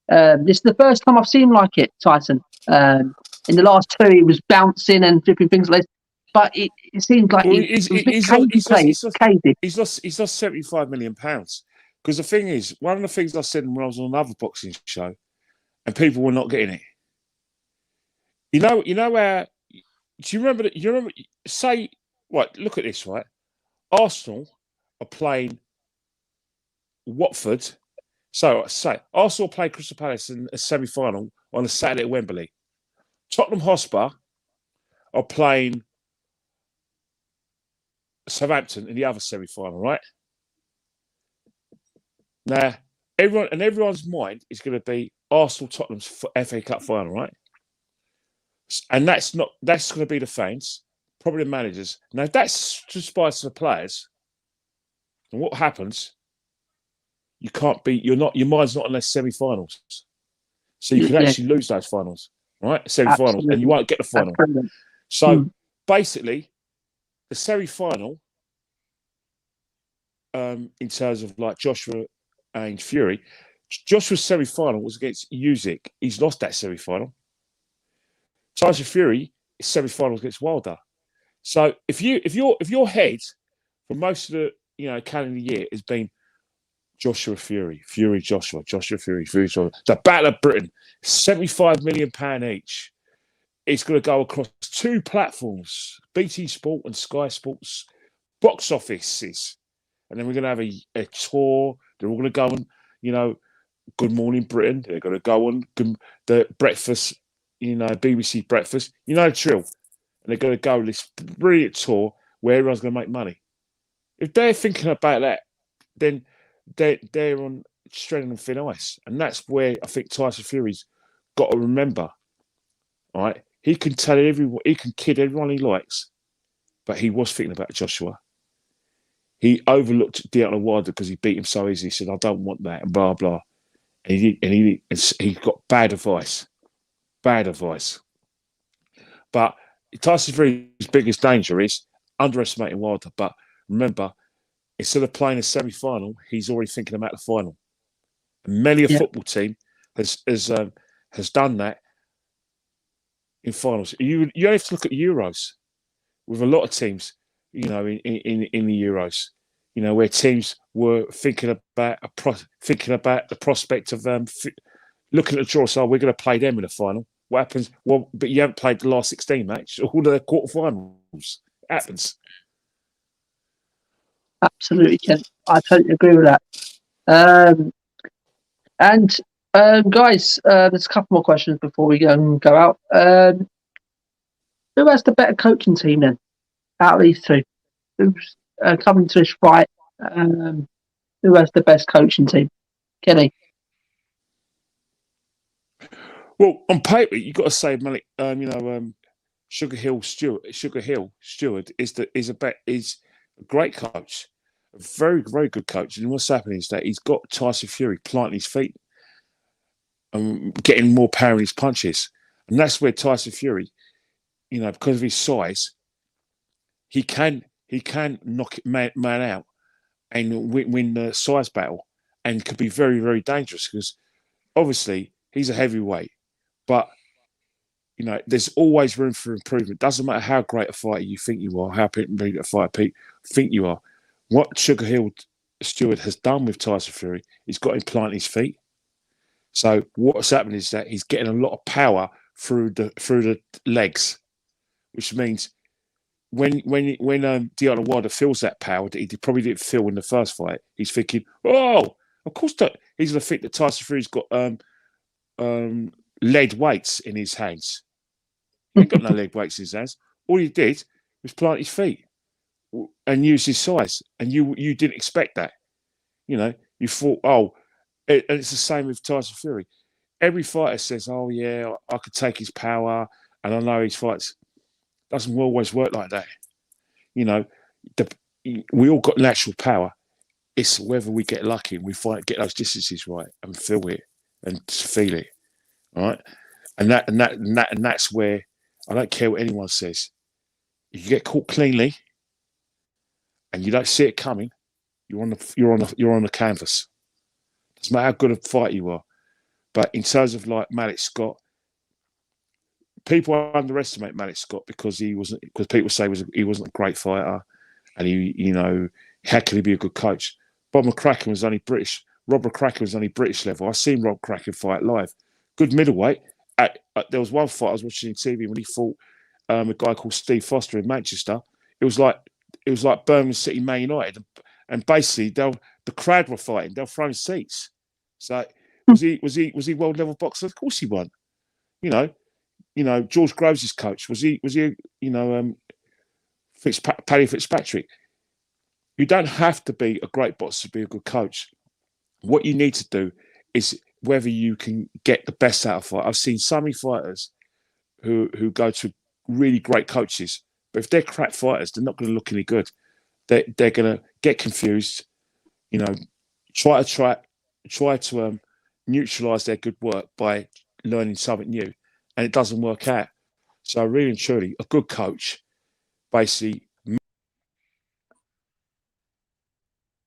This is the first time I've seen him like it, Tyson. In the last two, he was bouncing and flipping things like this. But it seems like Well, it was a bit cagey. he's lost £75 million. Because the thing is, one of the things I said when I was on another boxing show, and people were not getting it. You know where? Do you remember? You remember? Say what? Look at this, right? Arsenal are playing Watford. So say Arsenal play Crystal Palace in a semi-final on a Saturday at Wembley. Tottenham Hotspur are playing Southampton in the other semi-final, right? Now, everyone's mind is going to be Arsenal Tottenham's FA Cup final, right? And that's going to be the fans, probably the managers. Now, if that's just by the players, and what happens? You can't be. Your mind's not unless semi-finals. So you could actually lose those finals, right? Semi-finals, absolutely. And you won't get the final. Absolutely. So basically, the semi-final, in terms of like Joshua and Fury, Joshua's semi-final was against Usyk. He's lost that semi-final. Tyson Fury is semi-final against Wilder. So if your head for most of the calendar year has been Joshua Fury, Joshua Fury, Joshua. The Battle of Britain, £75 million each. It's going to go across two platforms, BT Sport and Sky Sports box offices. And then we're going to have a tour. They're all going to go on, Good Morning Britain. They're going to go on the breakfast, BBC breakfast. The drill. And they're going to go on this brilliant tour where everyone's going to make money. If they're thinking about that, then they're on straining on thin ice. And that's where I think Tyson Fury's got to remember. All right? He can tell everyone, he can kid everyone he likes, but he was thinking about Joshua. He overlooked Deontay Wilder because he beat him so easy. He said, "I don't want that," and blah blah. And he got bad advice. But Tyson Fury's biggest danger is underestimating Wilder. But remember, instead of playing a semi-final, he's already thinking about the final. And many a football team has done that in finals. You have to look at Euros with a lot of teams. In the Euros, where teams were thinking about the prospect of looking at the draw. So we're going to play them in the final. What happens? Well, but you haven't played the last 16 match, all the quarterfinals. It happens. Absolutely, Ken. I totally agree with that. Guys, there's a couple more questions before we go out. Who has the better coaching team then? Out of these two, who's coming to this fight? Who has the best coaching team? Kenny. Well, on paper, you've got to say Malik. Sugar Hill Stewart is a great coach, a very very good coach. And what's happening is that he's got Tyson Fury planting his feet and getting more power in his punches, and that's where Tyson Fury, because of his size, he can knock man out and win the size battle, and could be very, very dangerous because obviously he's a heavyweight, but there's always room for improvement. Doesn't matter how great a fighter you think you are, how big a fighter you think you are. What Sugar Hill Stewart has done with Tyson Fury, he's got him planting his feet. So what's happening is that he's getting a lot of power through the legs, which means when Deontay Wilder feels that power that he probably didn't feel in the first fight, he's thinking, "Oh, of course that." He's going to think that Tyson Fury's got lead weights in his hands. He ain't got no lead weights in his hands. All he did was plant his feet and use his size, and you didn't expect that. You thought, and it's the same with Tyson Fury. Every fighter says, "Oh yeah, I could take his power, and I know his fights." Doesn't always work like that. We all got natural power. It's whether we get lucky and we get those distances right and feel it and feel it, right? And that's where I don't care what anyone says. If you get caught cleanly and you don't see it coming, you're on the canvas. Doesn't matter how good a fighter you are. But in terms of like Malik Scott, people underestimate Malik Scott because people say he wasn't a great fighter, and how can he be a good coach? Rob McCracken was only British level. I've seen Rob McCracken fight live. Good middleweight. There was one fight I was watching on TV when he fought a guy called Steve Foster in Manchester. It was like Birmingham City Man United, and basically the crowd were fighting. They were throwing seats. So was he world level boxer? Of course he won. George Groves' coach was he Paddy Fitzpatrick. You don't have to be a great boxer to be a good coach. What you need to do is whether you can get the best out of a fight. I've seen so many fighters who go to really great coaches, but if they're crap fighters, they're not going to look any good. They're going to get confused. Try to neutralise their good work by learning something new, and it doesn't work out. So really and truly, a good coach basically.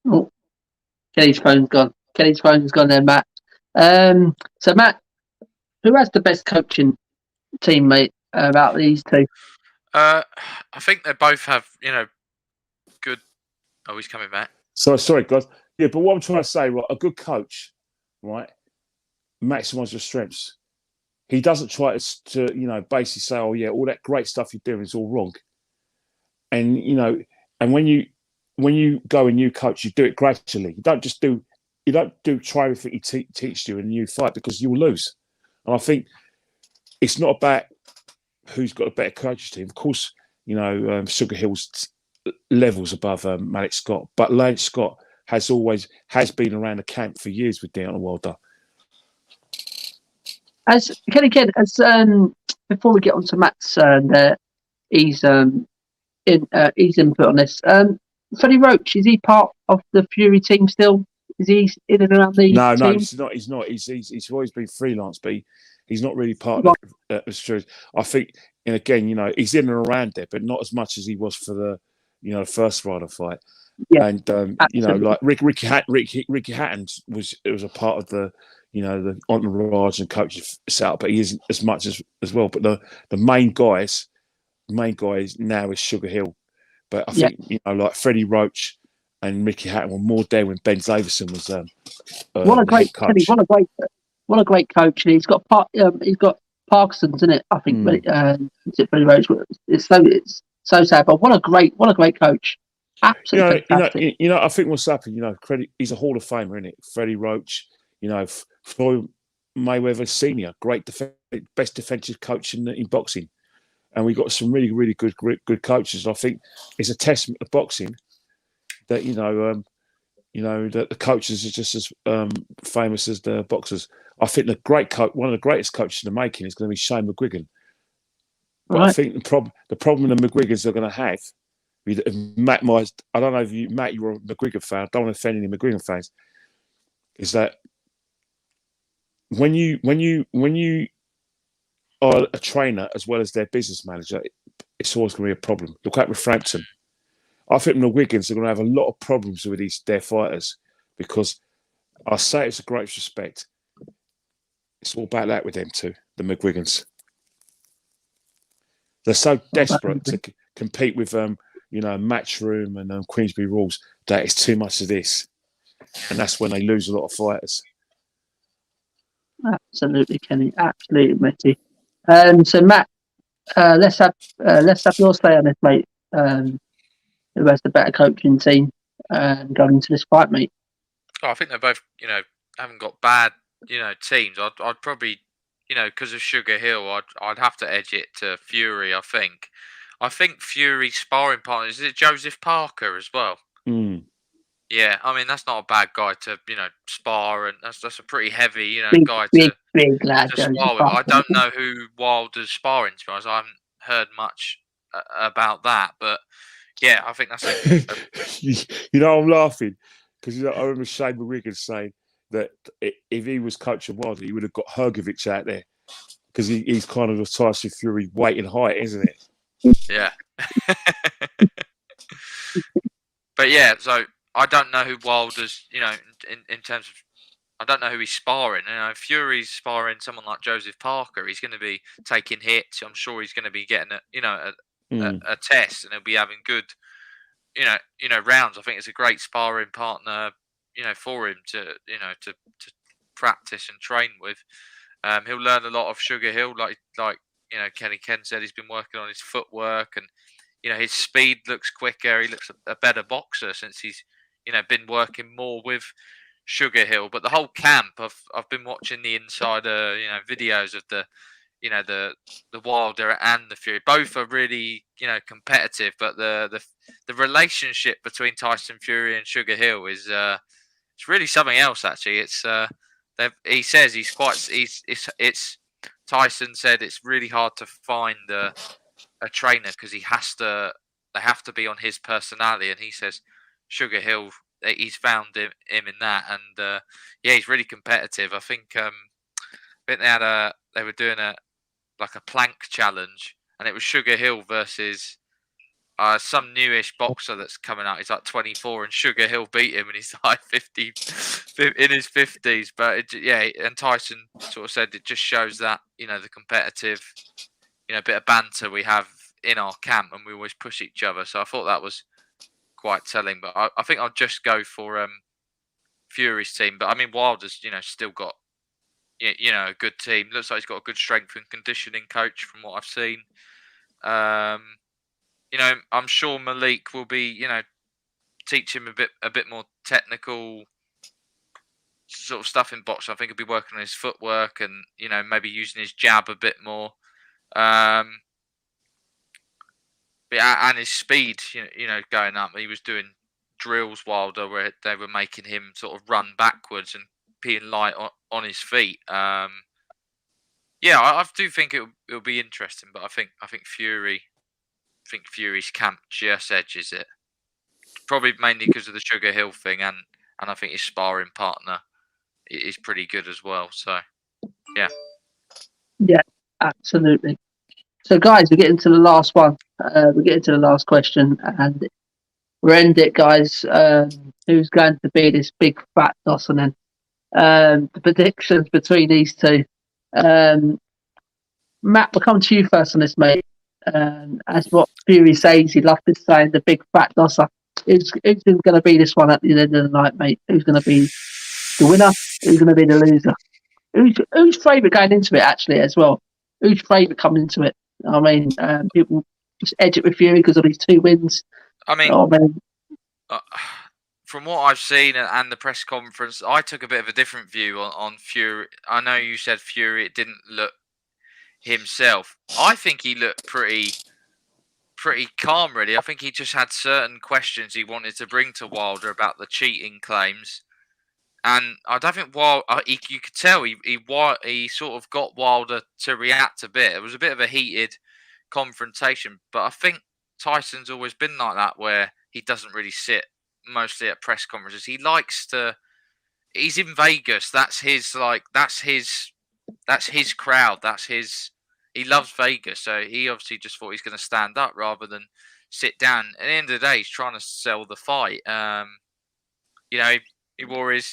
Oh, Kenny's phone's gone. There, Matt. So Matt, who has the best coaching teammate out these two? I think they both have, good. Oh, he's coming back. Sorry, guys. Yeah, but what I'm trying to say, right, a good coach, right, maximises your strengths. He doesn't try to basically say, oh yeah, all that great stuff you're doing is all wrong. And and when you go and you coach, you do it gradually. You don't try everything he teaches you in a new fight, because you'll lose. And I think it's not about who's got a better coaching team. Of course, Sugar Hill's levels above Malik Scott, but Lance Scott has been around the camp for years with Deontay Wilder. Before we get on to Matt's his input on this, Freddie Roach, is he part of the Fury team still? Is he in and around the team? No, he's not. He's always been freelance, but he's not really part of the Fury. I think, and again, he's in and around there, but not as much as he was for the first Ryder fight. Yeah, and like Ricky Hatton was a part of the the entourage and coaching setup, but he isn't as much as well. But the main guy now is Sugar Hill. But I think like Freddie Roach and Ricky Hatton were more there when Ben Davison was what a great coach. Kenny, what a great coach. And he's got Parkinson's, isn't it? I think. Is it Freddie Roach? It's so sad, but what a great coach. Absolutely fantastic. I think what's happened, credit, he's a Hall of Famer, isn't it? Freddie Roach, Floyd Mayweather Senior, best defensive coach in boxing. And we got some really, really good coaches. I think it's a testament to boxing that, that the coaches are just as famous as the boxers. I think one of the greatest coaches in the making is going to be Shane McGuigan. But I think the problem the McGuigans are going to have, Matt Myers, I don't know if you're a McGuigan fan, I don't want to offend any McGuigan fans, is that when you are a trainer as well as their business manager, it's always going to be a problem. Look at Frampton. I think the Wiggins are going to have a lot of problems with their fighters, because I say it's a great respect. It's all about that with them too, the McGuigans. They're so desperate to compete with Matchroom and Queensberry Rules that it's too much of this, and that's when they lose a lot of fighters. Absolutely, Kenny. Absolutely, Matty. So Matt, let's have your say on this, mate. Who has the better coaching team going into this fight, mate? Oh, I think they both, haven't got bad, teams. I'd probably, because of Sugar Hill, I'd have to edge it to Fury. I think Fury's sparring partner is it Joseph Parker as well. Mm. Yeah, I mean that's not a bad guy to spar, and that's a pretty heavy guy big to lad, spar with. I don't know who Wilder's sparring to. I haven't heard much about that, but yeah, I think that's I'm laughing Because I remember Shane McGuigan saying that if he was coaching Wilder, he would have got Hergovich out there because he's kind of a Tyson Fury weight and height, isn't it? Yeah. But yeah, so I don't know who Wilder's, in terms of, I don't know who he's sparring. If Fury's sparring someone like Joseph Parker, he's going to be taking hits. I'm sure he's going to be getting a test, and he'll be having good, rounds. I think it's a great sparring partner, for him to practice and train with. He'll learn a lot of Sugar Hill, like Kenny Ken said. He's been working on his footwork, and his speed looks quicker. He looks a better boxer since he's been working more with Sugar Hill. But the whole camp, I've been watching the insider videos of the the Wilder and the Fury. Both are really competitive, but the relationship between Tyson Fury and Sugar Hill is it's really something else. Actually, it's he says it's Tyson said it's really hard to find a trainer because they have to be on his personality, and he says Sugar Hill, he's found him in that, and yeah, he's really competitive. I think they were doing a plank challenge, and it was Sugar Hill versus some newish boxer that's coming out. He's like 24, and Sugar Hill beat him, and he's like 50 in his 50s. But and Tyson sort of said it just shows that the competitive bit of banter we have in our camp, and we always push each other. So I thought that was quite telling. But I think I'll just go for Fury's team. But I mean, Wilder's still got a good team. Looks like he's got a good strength and conditioning coach from what I've seen. I'm sure Malik will be teach him a bit more technical sort of stuff in boxing. I think he'll be working on his footwork and maybe using his jab a bit more. And his speed, going up. He was doing drills Wilder where they were making him sort of run backwards and being light on his feet. I do think it'll be interesting, but I think Fury's camp just edges it. Probably mainly because of the Sugar Hill thing, and I think his sparring partner is pretty good as well. So, yeah. Yeah, absolutely. So, guys, we're getting to the last one. We're getting to the last question, and we'll end it, guys. Who's going to be this big fat Dawson? The predictions between these two. Matt, we'll come to you first on this, mate. As what Fury says, he'd love to say the big fat Dawson. Who's going to be this one at the end of the night, mate? Who's going to be the winner? Who's going to be the loser? Who's favourite going into it, actually, as well? Who's favourite coming into it? I mean, people just edge it with Fury because of these 2 wins. I mean, from what I've seen and the press conference, I took a bit of a different view on Fury. I know you said Fury, it didn't look himself. I think he looked pretty calm, really. I think he just had certain questions he wanted to bring to Wilder about the cheating claims. And I don't think you could tell he sort of got Wilder to react a bit. It was a bit of a heated confrontation, but I think Tyson's always been like that, where he doesn't really sit mostly at press conferences. He likes to. He's in Vegas. That's his crowd. He loves Vegas, so he obviously just thought he's going to stand up rather than sit down. At the end of the day, he's trying to sell the fight. He wore his,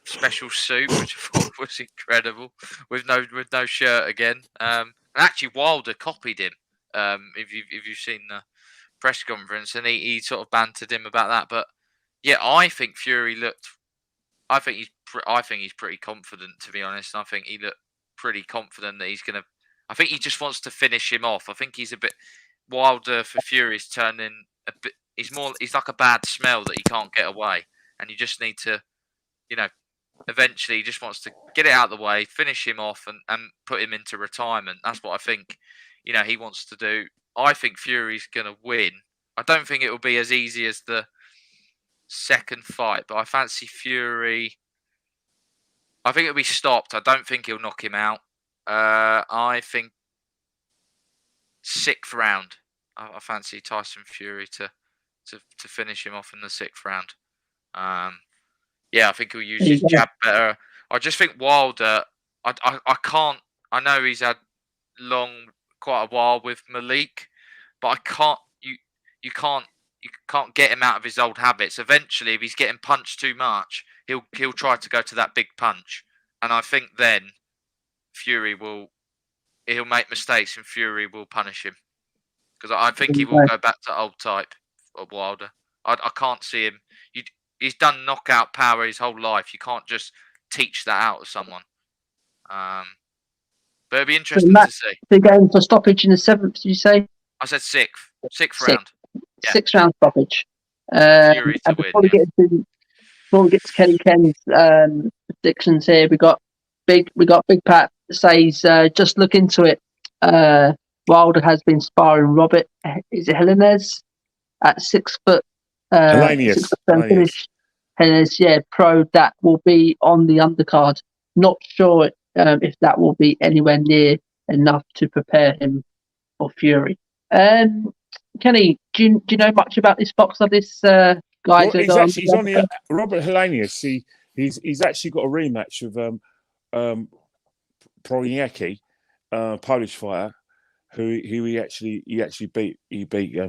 special suit, which I thought was incredible, with no shirt again. And actually, Wilder copied him. If you've seen the press conference, and he sort of bantered him about that. But yeah, I think Fury looked. I think he's pretty confident, to be honest. I think he looked pretty confident that he's gonna. I think he just wants to finish him off. I think he's a bit Wilder for Fury's turning a bit. He's like a bad smell that you can't get away, and you just need to. Eventually he just wants to get it out of the way, finish him off and put him into retirement. That's what I think, he wants to do. I think Fury's going to win. I don't think it will be as easy as the second fight, but I fancy Fury. I think it'll be stopped. I don't think he'll knock him out. I think 6th round. I fancy Tyson Fury to finish him off in the 6th round. Yeah, I think he'll use There you his go. jab better. I just think Wilder. I can't. I know he's had quite a while with Malik, but I can't. You can't get him out of his old habits. Eventually, if he's getting punched too much, he'll try to go to that big punch, and I think then he'll make mistakes, and Fury will punish him because I think There he you will go. go back to old type of Wilder. I can't see him. He's done knockout power his whole life. You can't just teach that out of someone. But it'll be So interesting Matt, to see. they're going for stoppage in the 7th, did you say? I said sixth Sixth. round. Yeah. 6-round stoppage. Fury to And win. before we get to Kenny Ken's predictions here, we got Big Pat says just look into it. Wilder has been sparring Robert. Is it Helenius at 6 foot? Helenius. 6 foot finish. Helenius, yeah, pro. That will be on the undercard. Not sure if that will be anywhere near enough to prepare him for Fury. Kenny, do you know much about this boxer? This guy? Well, he's on the Robert Helenius. He's actually got a rematch with Proniecki, Polish fighter, who he actually beat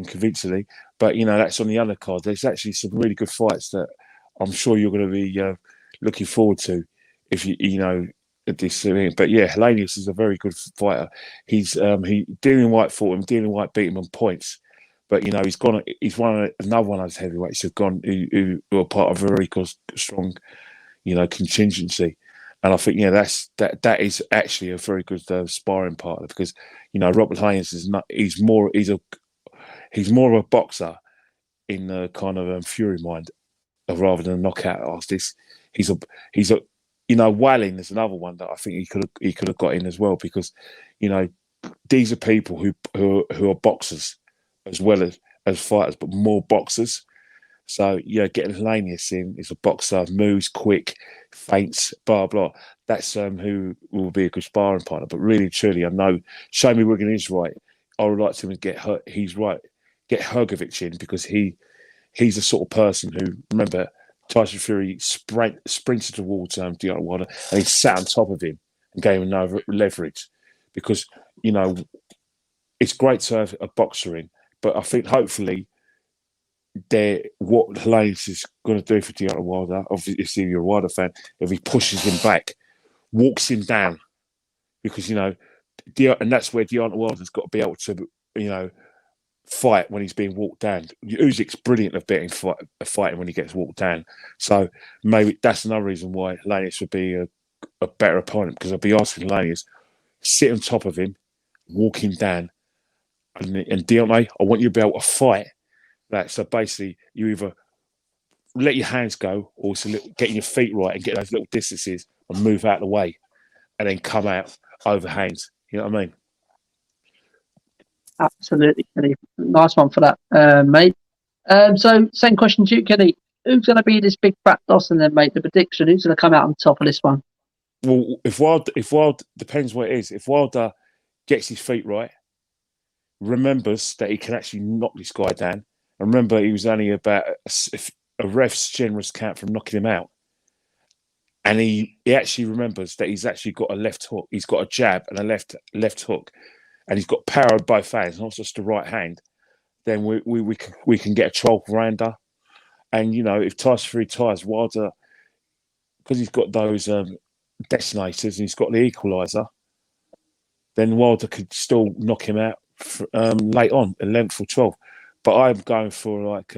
convincingly. But that's on the undercard. There's actually some really good fights that I'm sure you're going to be looking forward to if you know this thing. But yeah, Helenius is a very good fighter. He's Dylan White fought him. Dylan White beat him on points. But he's another one of those heavyweights who've gone who are part of a very strong, contingency. And I think that is actually a very good sparring partner because Robert Haynes he's more of a boxer in the kind of Fury mind rather than a knockout artist. He's a Walling is another one that I think he could have got in as well because these are people who are boxers as well as fighters, but more boxers. So getting Helenius in is a boxer, moves quick, feints, blah blah. That's who will be a good sparring partner. But really, truly, I know Shami Wigan is right. I would like to get her. He's right. Get Hergovic in because he's the sort of person who remember Tyson Fury sprinted towards Deontay Wilder and he sat on top of him and gave him no leverage because it's great to have a boxer in, but I think hopefully what Helenius is going to do for Deontay Wilder, obviously if you're a Wilder fan, if he pushes him back, walks him down, because and that's where Deontay Wilder's got to be able to fight when he's being walked down. Usyk's brilliant at fighting when he gets walked down, so maybe that's another reason why Helenius would be a better opponent because I'd be asking Helenius sit on top of him, walk him down, and Deontay, I want you to be able to fight. So basically, you either let your hands go or getting your feet right and get those little distances and move out of the way and then come out over hands. You know what I mean? Absolutely, Kenny. Nice one for that, mate. So, same question to you, Kenny. Who's going to be this big fat Dawson then, mate? The prediction, who's going to come out on top of this one? Well, if Wilder depends what it is. If Wilder gets his feet right, remembers that he can actually knock this guy down, and remember he was only about a ref's generous count from knocking him out, and he actually remembers that he's actually got a left hook. He's got a jab and a left hook, and he's got power of both hands, not just the right hand. Then we can get a 12th rounder, and if Tyson Fury ties Wilder because he's got those detonators and he's got the equalizer, then Wilder could still knock him out late on, 11th or 12th. But I'm going for like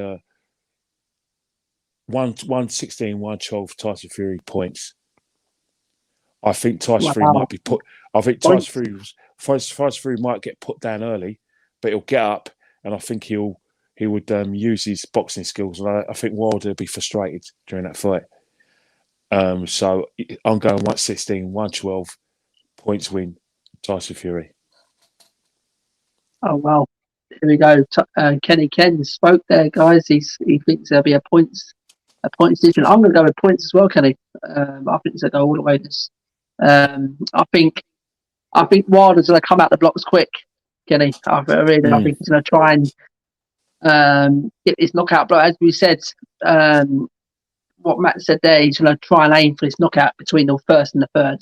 116, 112 Tyson Fury points. I think Tyson Fury might be put. I think Tyson Fury might get put down early, but he'll get up, and I think he would use his boxing skills. And I think Wilder would be frustrated during that fight. So I'm going 116, 112 points win Tyson Fury. Oh well, here we go. Kenny Ken spoke there, guys. He thinks there'll be a points decision. I'm going to go with points as well, Kenny. I think it's going to go all the way. I think Wilder's going to come out the blocks quick, Kenny. I think he's going to try and get his knockout blow. As we said, what Matt said there. He's going to try and aim for this knockout between the first and the third.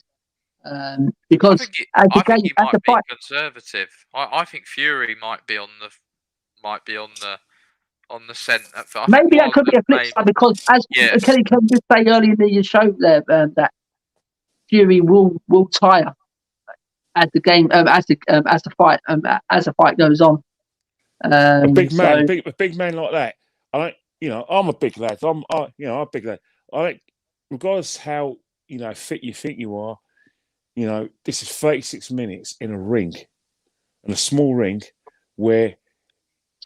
Because I as the think game, he as might the be fight, conservative. I think Fury might be on the centre. I think maybe that could be Wilder's a flip maybe- side because as Yes. Kelly can just say earlier in the show there that Fury will tire as the game as the fight goes on. A big man, So, a big man like that. I'm a big lad. I'm a big lad. I think, regardless how fit you think you are, this is 36 minutes in a ring, in a small ring, where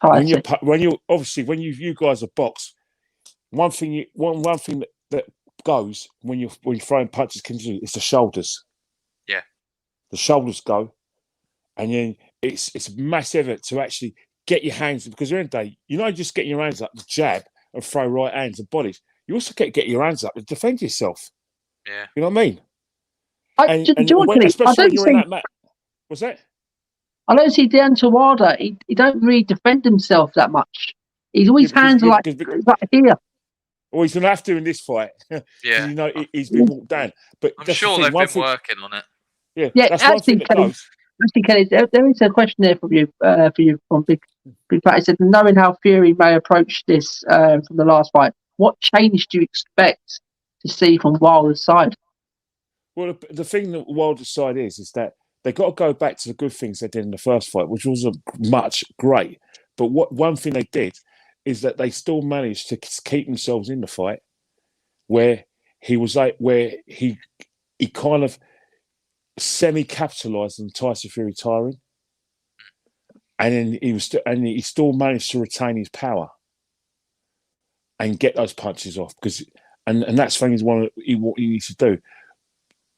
when you guys are boxed, one thing that goes when you're throwing punches continuously is the shoulders. Yeah, the shoulders go, and then it's massive effort to actually get your hands, because at the end of the day, you're not just getting your hands up to jab and throw right hands and bodies. You also get your hands up to defend yourself. yeah. You know what I mean? Especially when you're in that match. What's that? I don't see Deontay Wilder. He don't really defend himself that much. He's always hands like here. Well, he's going to have to in this fight. Yeah. He's been walked down. But I'm sure they've been working on it. Yeah, that's one thing that goes. Actually, Kelly, there is a question there for you from Big Pat. He said, knowing how Fury may approach this from the last fight, what change do you expect to see from Wilder's side? Well, the thing that Wilder's side is that they've got to go back to the good things they did in the first fight, which wasn't much great. But one thing they did is that they still managed to keep themselves in the fight, where he kind of semi-capitalized on Tyson Fury tiring, and then he still managed to retain his power and get those punches off, because that's the thing is what he needs to do.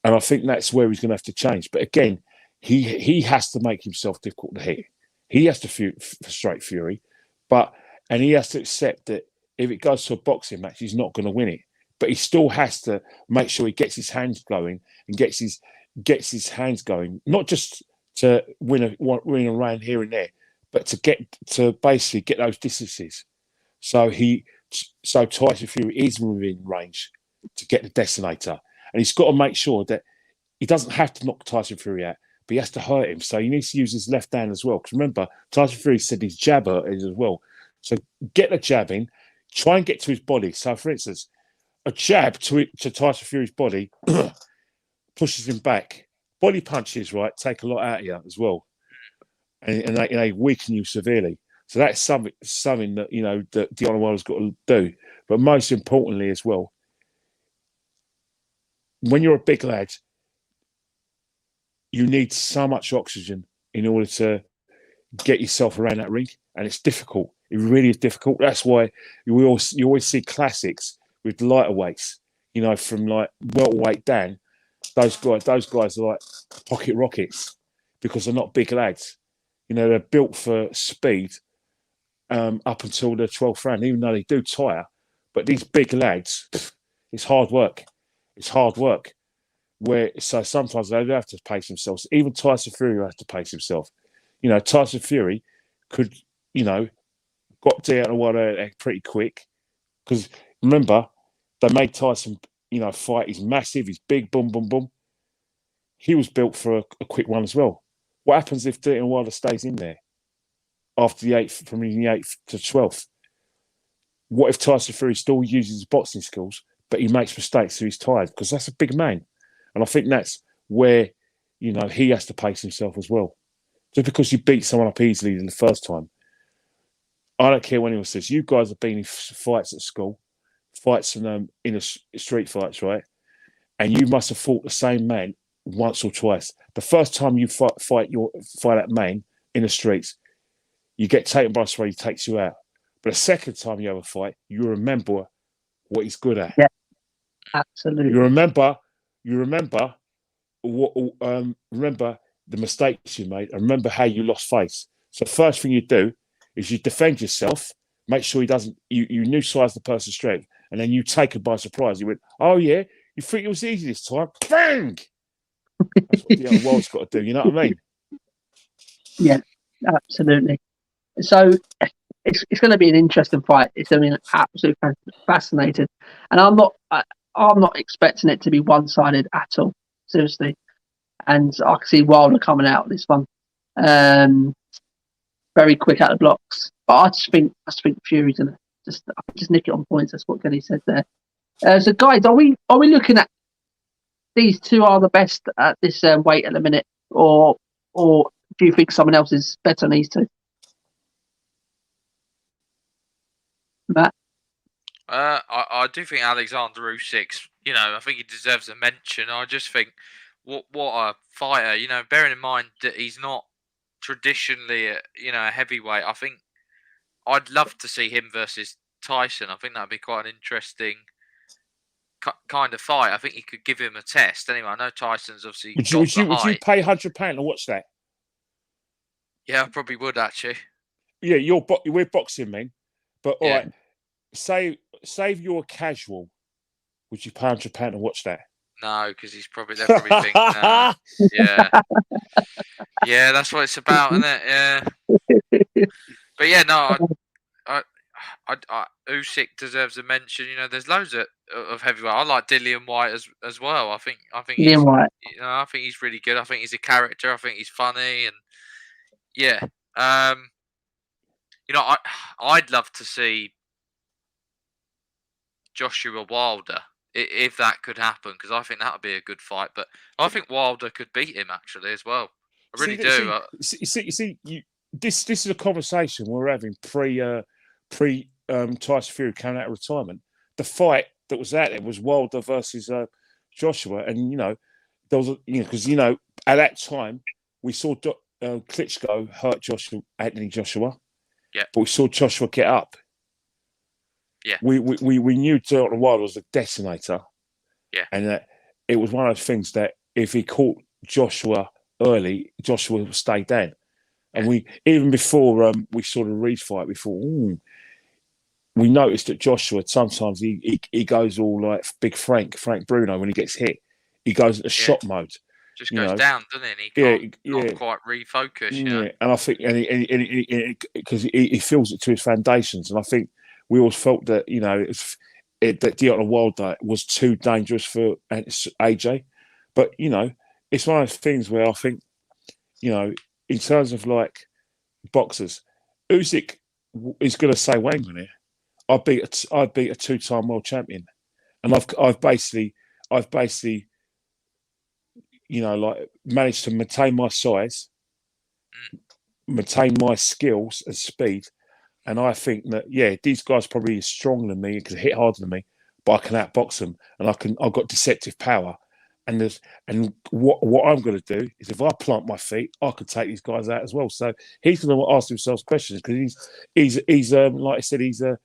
And I think that's where he's going to have to change. But again, he has to make himself difficult to hit. He has to frustrate Fury, and he has to accept that if it goes to a boxing match, he's not going to win it. But he still has to make sure he gets his hands going and gets his hands going, not just to win a round here and there, but to basically get those distances. So Tyson Fury is within range to get the detonator. And he's got to make sure that he doesn't have to knock Tyson Fury out, but he has to hurt him. So he needs to use his left hand as well. Because remember, Tyson Fury said his jab hurt as well. So get the jab in, try and get to his body. So, for instance, a jab to Tyson Fury's body pushes him back. Body punches, right, take a lot out of you as well. And they weaken you severely. So that's something that, that Deontay Wilder's got to do. But most importantly as well, when you're a big lad, you need so much oxygen in order to get yourself around that ring, and it's difficult. It really is difficult. That's why you always see classics with lighter weights. From like welterweight down, those guys are like pocket rockets because they're not big lads. They're built for speed up until the 12th round, even though they do tire. But these big lads, it's hard work. It's hard work. So sometimes they have to pace themselves. Even Tyson Fury has to pace himself. Tyson Fury could, got down to one pretty quick, because remember they made Tyson, fight. He's massive. He's big. Boom, boom, boom. He was built for a quick one as well. What happens if Deontay Wilder stays in there after the 8th, from the 8th to 12th? What if Tyson Fury still uses his boxing skills, but he makes mistakes, so he's tired? Because that's a big man. And I think that's where, he has to pace himself as well. Just because you beat someone up easily the first time, I don't care what anyone says. You guys have been in fights at school, fights in street fights, right? And you must have fought the same man once or twice. The first time you fight that man in the streets, you get taken by someone, he takes you out. But the second time you have a fight, you remember what he's good at. Yeah, absolutely. You remember what remember the mistakes you made, and remember how you lost face. So first thing you do is you defend yourself, make sure he doesn't. You neutralize the person's strength, and then you take it by surprise. You went, "Oh yeah, you think it was easy this time?" Bang! That's what the other world's got to do. You know what I mean? Yeah, absolutely. So it's going to be an interesting fight. It's going to be absolutely fascinating, and I'm not expecting it to be one-sided at all. Seriously, and I can see Wilder coming out of this one, very quick out of the blocks. But I just think Fury's going to just nick it on points. That's what Kenny said there. So guys, are we looking at these two are the best at this weight at the minute, or do you think someone else is better than these two? Matt? I do think Alexander Usyk's, I think he deserves a mention. I just think what a fighter, bearing in mind that he's not traditionally a heavyweight. I think I'd love to see him versus Tyson. I think that'd be quite an interesting kind of fight. I think he could give him a test. Anyway, I know Tyson's obviously would you pay £100 to watch that? Yeah, I probably would actually. Yeah, we're boxing men, but all right. Say you're casual. Would you pay £100 to watch that? No, because they'll probably think, nah. Yeah, that's what it's about, isn't it? Yeah. But yeah, no, Usyk deserves a mention. There's loads of heavyweight. I like Dillian White as well. I think Dillian White. I think he's really good. I think he's a character. I think he's funny, and yeah. I'd love to see Joshua Wilder, if that could happen, because I think that would be a good fight. But I think Wilder could beat him actually as well. I really do. This is a conversation we're having pre Tyson Fury coming out of retirement. The fight that was out there was Wilder versus Joshua, and there was because at that time we saw Klitschko hurt Anthony Joshua. Yeah, but we saw Joshua get up. Yeah, we knew Deontay Wilder was a decimator. Yeah, and that it was one of those things that if he caught Joshua early, Joshua would stay down. And we even before we saw the Reed fight, we thought, we noticed that Joshua sometimes he goes all like big Frank Bruno when he gets hit. He goes into shot mode. Just goes down, doesn't it? And he can't quite refocus. Yeah, and I think because he feels it to his foundations, and I think we always felt that that Deontay Wilder was too dangerous for AJ, but it's one of those things where I think in terms of like boxers, Usyk is going to say, "Wait a minute, I beat a two-time world champion, and I've basically managed to maintain my size, maintain my skills and speed." And I think that, these guys probably are stronger than me because they hit harder than me, but I can outbox them, and I've got deceptive power. And what I'm going to do is, if I plant my feet, I could take these guys out as well. So he's going to ask himself questions because he's like I said, he's the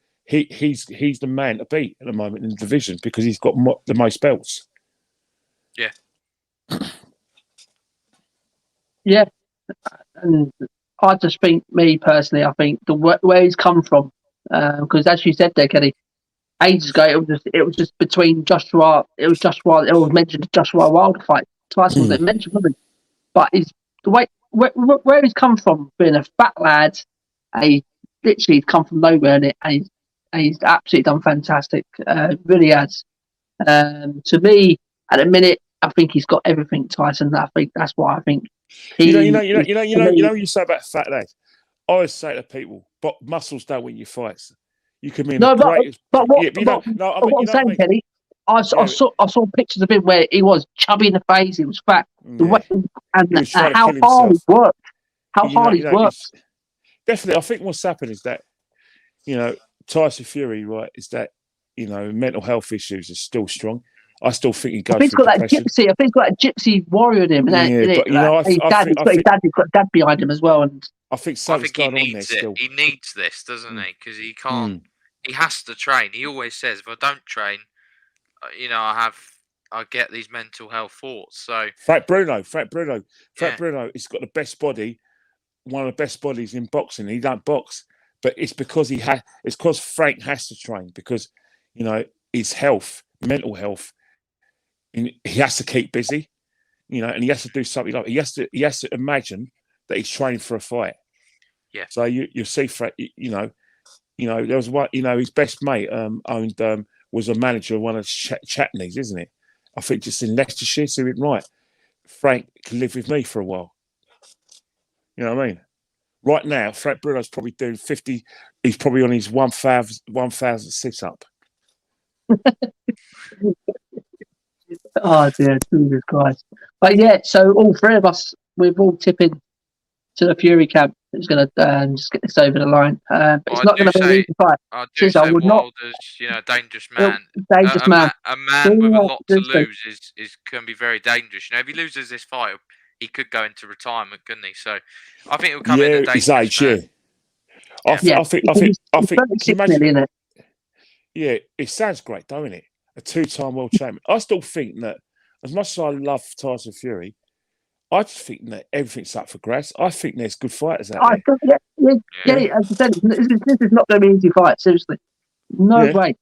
man to beat at the moment in the division because he's got the most belts. Yeah. Yeah, and I just think, me personally, I think where he's come from, because as you said there, Kenny, ages ago it was just between Joshua. It was mentioned the Joshua Wilder fight. Tyson wasn't mentioned, wasn't he? But the way where he's come from, being a fat lad, and he literally come from nowhere, and he's absolutely done fantastic. Really has. To me, at the minute, I think he's got everything, Tyson. I think that's why I think. You say about fat lads. I always say to people, but muscles don't win your fights. You can mean what I'm saying, Kenny, I saw pictures of him where he was chubby in the face, he was fat. The way, and how hard he's worked. He's worked. Definitely, I think what's happened is that Tyson Fury, right, is that mental health issues are still strong. I still think he goes through depression. I think he's got that gypsy warrior in him. His dad's got behind him as well. And I think going on there still. He needs this, doesn't he? Because he can't. He has to train. He always says, "If I don't train, I get these mental health thoughts." So Frank Bruno, he's got the best body, one of the best bodies in boxing. He don't box, but it's because it's because Frank has to train because his health, mental health. He has to keep busy, and he has to do something like he has to imagine that he's training for a fight. Yeah. So you see, Frank, You know, there was one. You know, his best mate owned was a manager of one of Chapneys, isn't it? I think just in Leicestershire. So it right. Frank can live with me for a while. You know what I mean? Right now, Frank Bruno's probably doing 50. He's probably on his 1,000 sit-up. Oh dear, Jesus Christ! But yeah, so all three of us, we're all tipping to the Fury camp. It's going to just get this over the line. But it's not going to be an easy fight. I do say Wilder's, a dangerous man. Dangerous man. A man with a lot to lose can be very dangerous. You know, if he loses this fight, he could go into retirement, couldn't he? So I think he'll come in a dangerous man. I think. Imagine, yeah, it sounds great, don't it? A two-time world champion. I still think that, as much as I love Tyson Fury, I just think that everything's up for grabs. I think there's good fighters out there. Yeah, as I said, this is not going to be an easy fight, seriously. No way.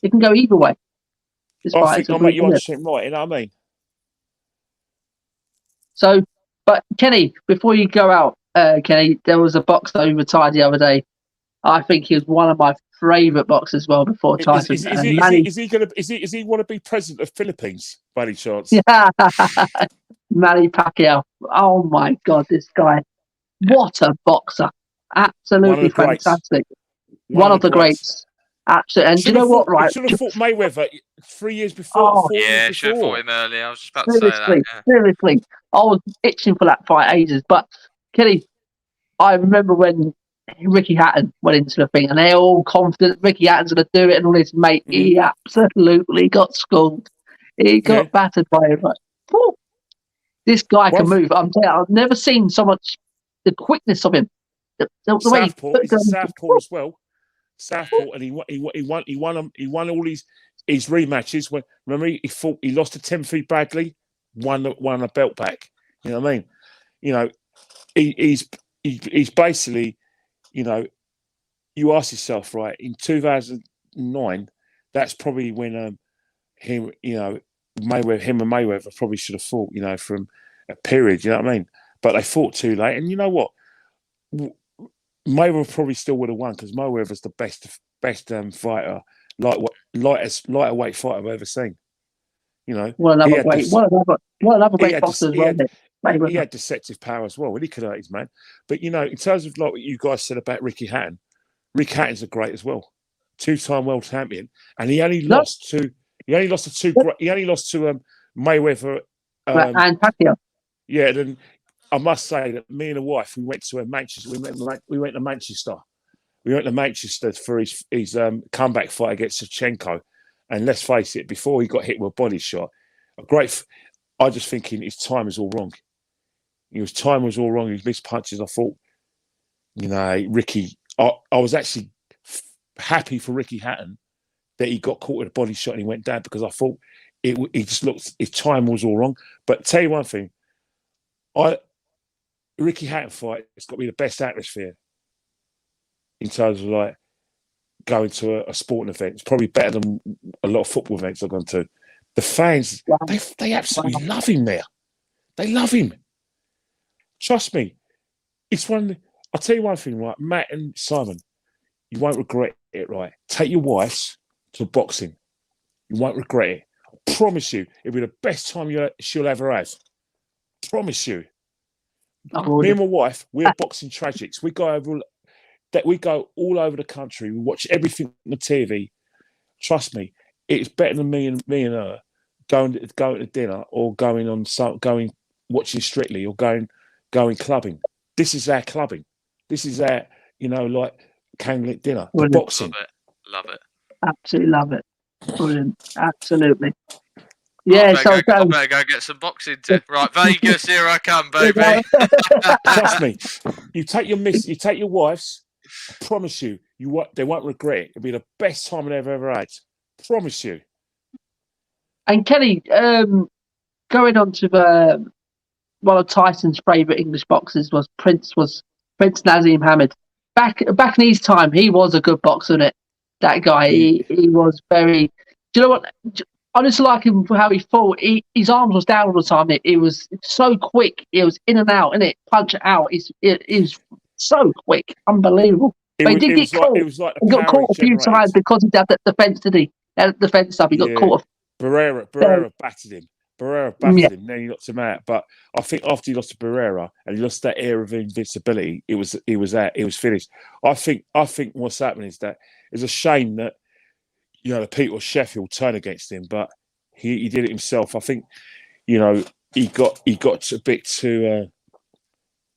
It can go either way. I think I'll make you understand right, you know what I mean? So, but Kenny, before you go out, Kenny, there was a boxer who retired the other day. I think he was one of my favourite boxers before Tyson. Is he want to be president of Philippines by any chance? Yeah. Manny Pacquiao. Oh my God, this guy. What a boxer. Absolutely fantastic. One of the greats. Absolutely. And do you know what, right? Should have fought Mayweather 3 years before. Yeah, should have fought him earlier. I was just about to say that. Yeah. Seriously. I was itching for that fight ages. But, Kenny, I remember when Ricky Hatton went into the thing and they're all confident Ricky Hatton's going to do it, and all his mate, he absolutely got schooled. He got battered by him. Like, this guy can move. I'm telling you, I've never seen so much, the quickness of him. The way he's a southpaw as well. Southpaw, and he won all his rematches. When remember he lost to Timothy Bradley, won a belt back. You know what I mean? You know, he's basically, you know, you ask yourself, right, in 2009, that's probably when him and Mayweather probably should have fought, you know, from a period, you know what I mean? But they fought too late, and you know what? Mayweather probably still would have won because Mayweather's the best fighter, lighter weight fighter I've ever seen. You know, what another great boxer as well. He had deceptive power as well, and he could hurt his man. But you know, in terms of like what you guys said about Ricky Hatton, Rick Hatton's a great as well, two-time world champion, and he only lost to Mayweather and Pacquiao. Yeah, then I must say that me and the wife, we went to Manchester. We went to Manchester. We went to Manchester for his comeback fight against Shevchenko. And let's face it, before he got hit with a body shot, I just thinking his time was all wrong. His time was all wrong. He missed punches. I thought, you know, Ricky. I was actually happy for Ricky Hatton that he got caught with a body shot and he went down, because I thought he just looked, his time was all wrong. But tell you one thing, Ricky Hatton fight, it's got to be the best atmosphere in terms of like going to a sporting event. It's probably better than a lot of football events I've gone to. The fans, they absolutely love him there. They love him. Trust me. It's one. I'll tell you one thing, right? Matt and Simon, you won't regret it, right? Take your wives to boxing. You won't regret it. I promise you, it'll be the best time she'll ever have. Promise you. Me and my wife, we're boxing tragics. We go all over the country. We watch everything on the TV. Trust me, it's better than me and her going to dinner or going watching Strictly or going clubbing. This is our clubbing. This is our, you know, like candlelit dinner. The boxing. Love it. Absolutely love it. Brilliant. Absolutely. Yeah, I better go get some boxing too. Right, Vegas, here I come, baby. Trust me, you take your wives. I promise you, they won't regret it. It'll be the best time they've ever had. Promise you. And Kenny, going on to one of Tyson's favourite English boxers was Prince Naseem Hamed. Back in his time, he was a good boxer, wasn't it? That guy, he was very. Do you know what? I just like him for how he fought. His arms was down all the time. It was so quick. It was in and out, innit? Punch it out. It was so quick. Unbelievable. But he did get caught. It was like the He got power caught a few generated. times because he had that defence, did he? Had the defence up. He got caught. Barrera battered him. Then he knocked him out. But I think after he lost to Barrera and he lost that air of invincibility, it was finished. I think what's happening is that it's a shame that the people of Sheffield turn against him, but he did it himself. I think he got a bit too.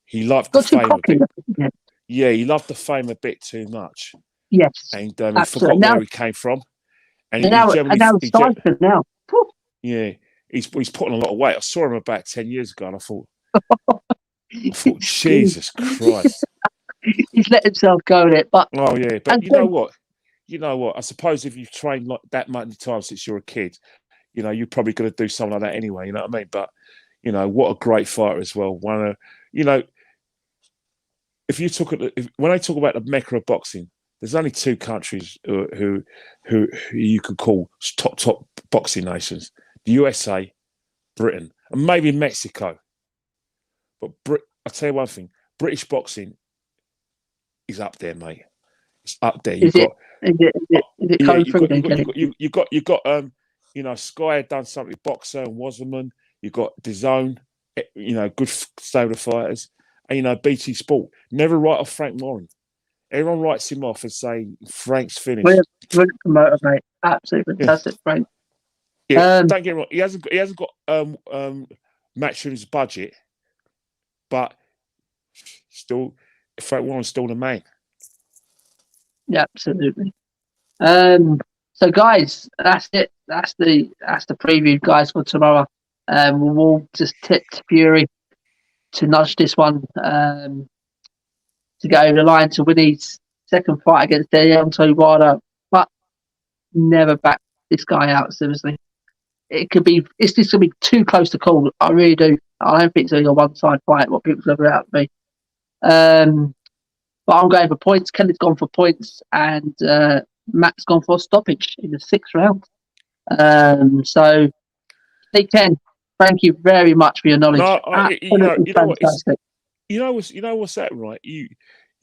He loved the fame a bit. Yeah, he loved the fame a bit too much. Yes, and he forgot where he came from. And now it's Tyson now. Yeah, he's putting a lot of weight. I saw him about 10 years ago, and I thought, Jesus Christ, he's let himself go in it. But but you know what? I suppose if you've trained like that many times since you're a kid, you're probably going to do something like that anyway. You know what I mean? But what a great fighter as well. If you when I talk about the mecca of boxing, there's only two countries who you could call top boxing nations: the USA, Britain, and maybe Mexico. But I'll tell you one thing: British boxing is up there, mate. It's up there. Is it code for you got Sky had done something with Boxer and Wasserman. You got DAZN, good stable of fighters, and BT Sport. Never write off Frank Warren. Everyone writes him off and say Frank's finished. Brilliant promoter, mate. Absolutely fantastic, Frank. Yeah, don't get me wrong. He hasn't got Matchroom's budget, but still, Frank Warren's still the man. Yeah, absolutely. So, guys, that's it. That's the preview, guys, for tomorrow. We'll all just tip Fury to nudge this one to go over the line to win his second fight against Deontay, but never back this guy out. Seriously, it's just gonna be too close to call. I really do. I don't think it's only a one-side fight. What people have out of me. But I'm going for points. Kelly's gone for points, and Matt's gone for a stoppage in the 6th round. So, Steve Ken, thank you very much for your knowledge. You know what's that, right?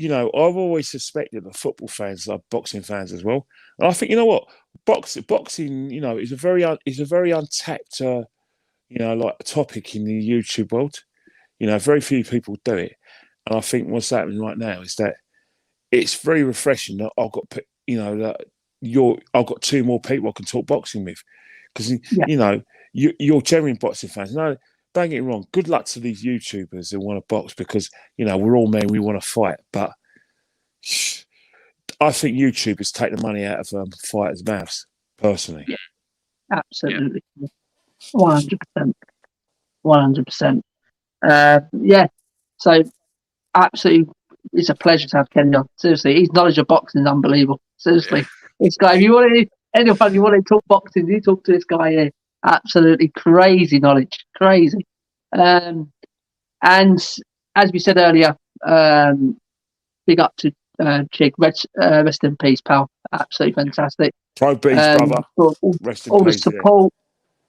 I've always suspected that football fans are boxing fans as well, and I think boxing, is a very untapped, like topic in the YouTube world. Very few people do it. And I think what's happening right now is that it's very refreshing that I've got, I've got two more people I can talk boxing with, because you're genuine boxing fans. No, don't get me wrong. Good luck to these YouTubers who want to box, because we're all men. We want to fight, but I think YouTubers take the money out of fighters' mouths. Personally, absolutely, 100%, 100%. So. Absolutely, it's a pleasure to have Kenny on. Seriously, his knowledge of boxing is unbelievable. Seriously, this guy. If you want to talk boxing, you talk to this guy here. Absolutely crazy knowledge, crazy. And as we said earlier, big up to Chig. Rest in peace, pal. Absolutely fantastic. Pro B's brother. Rest in all peace, the support.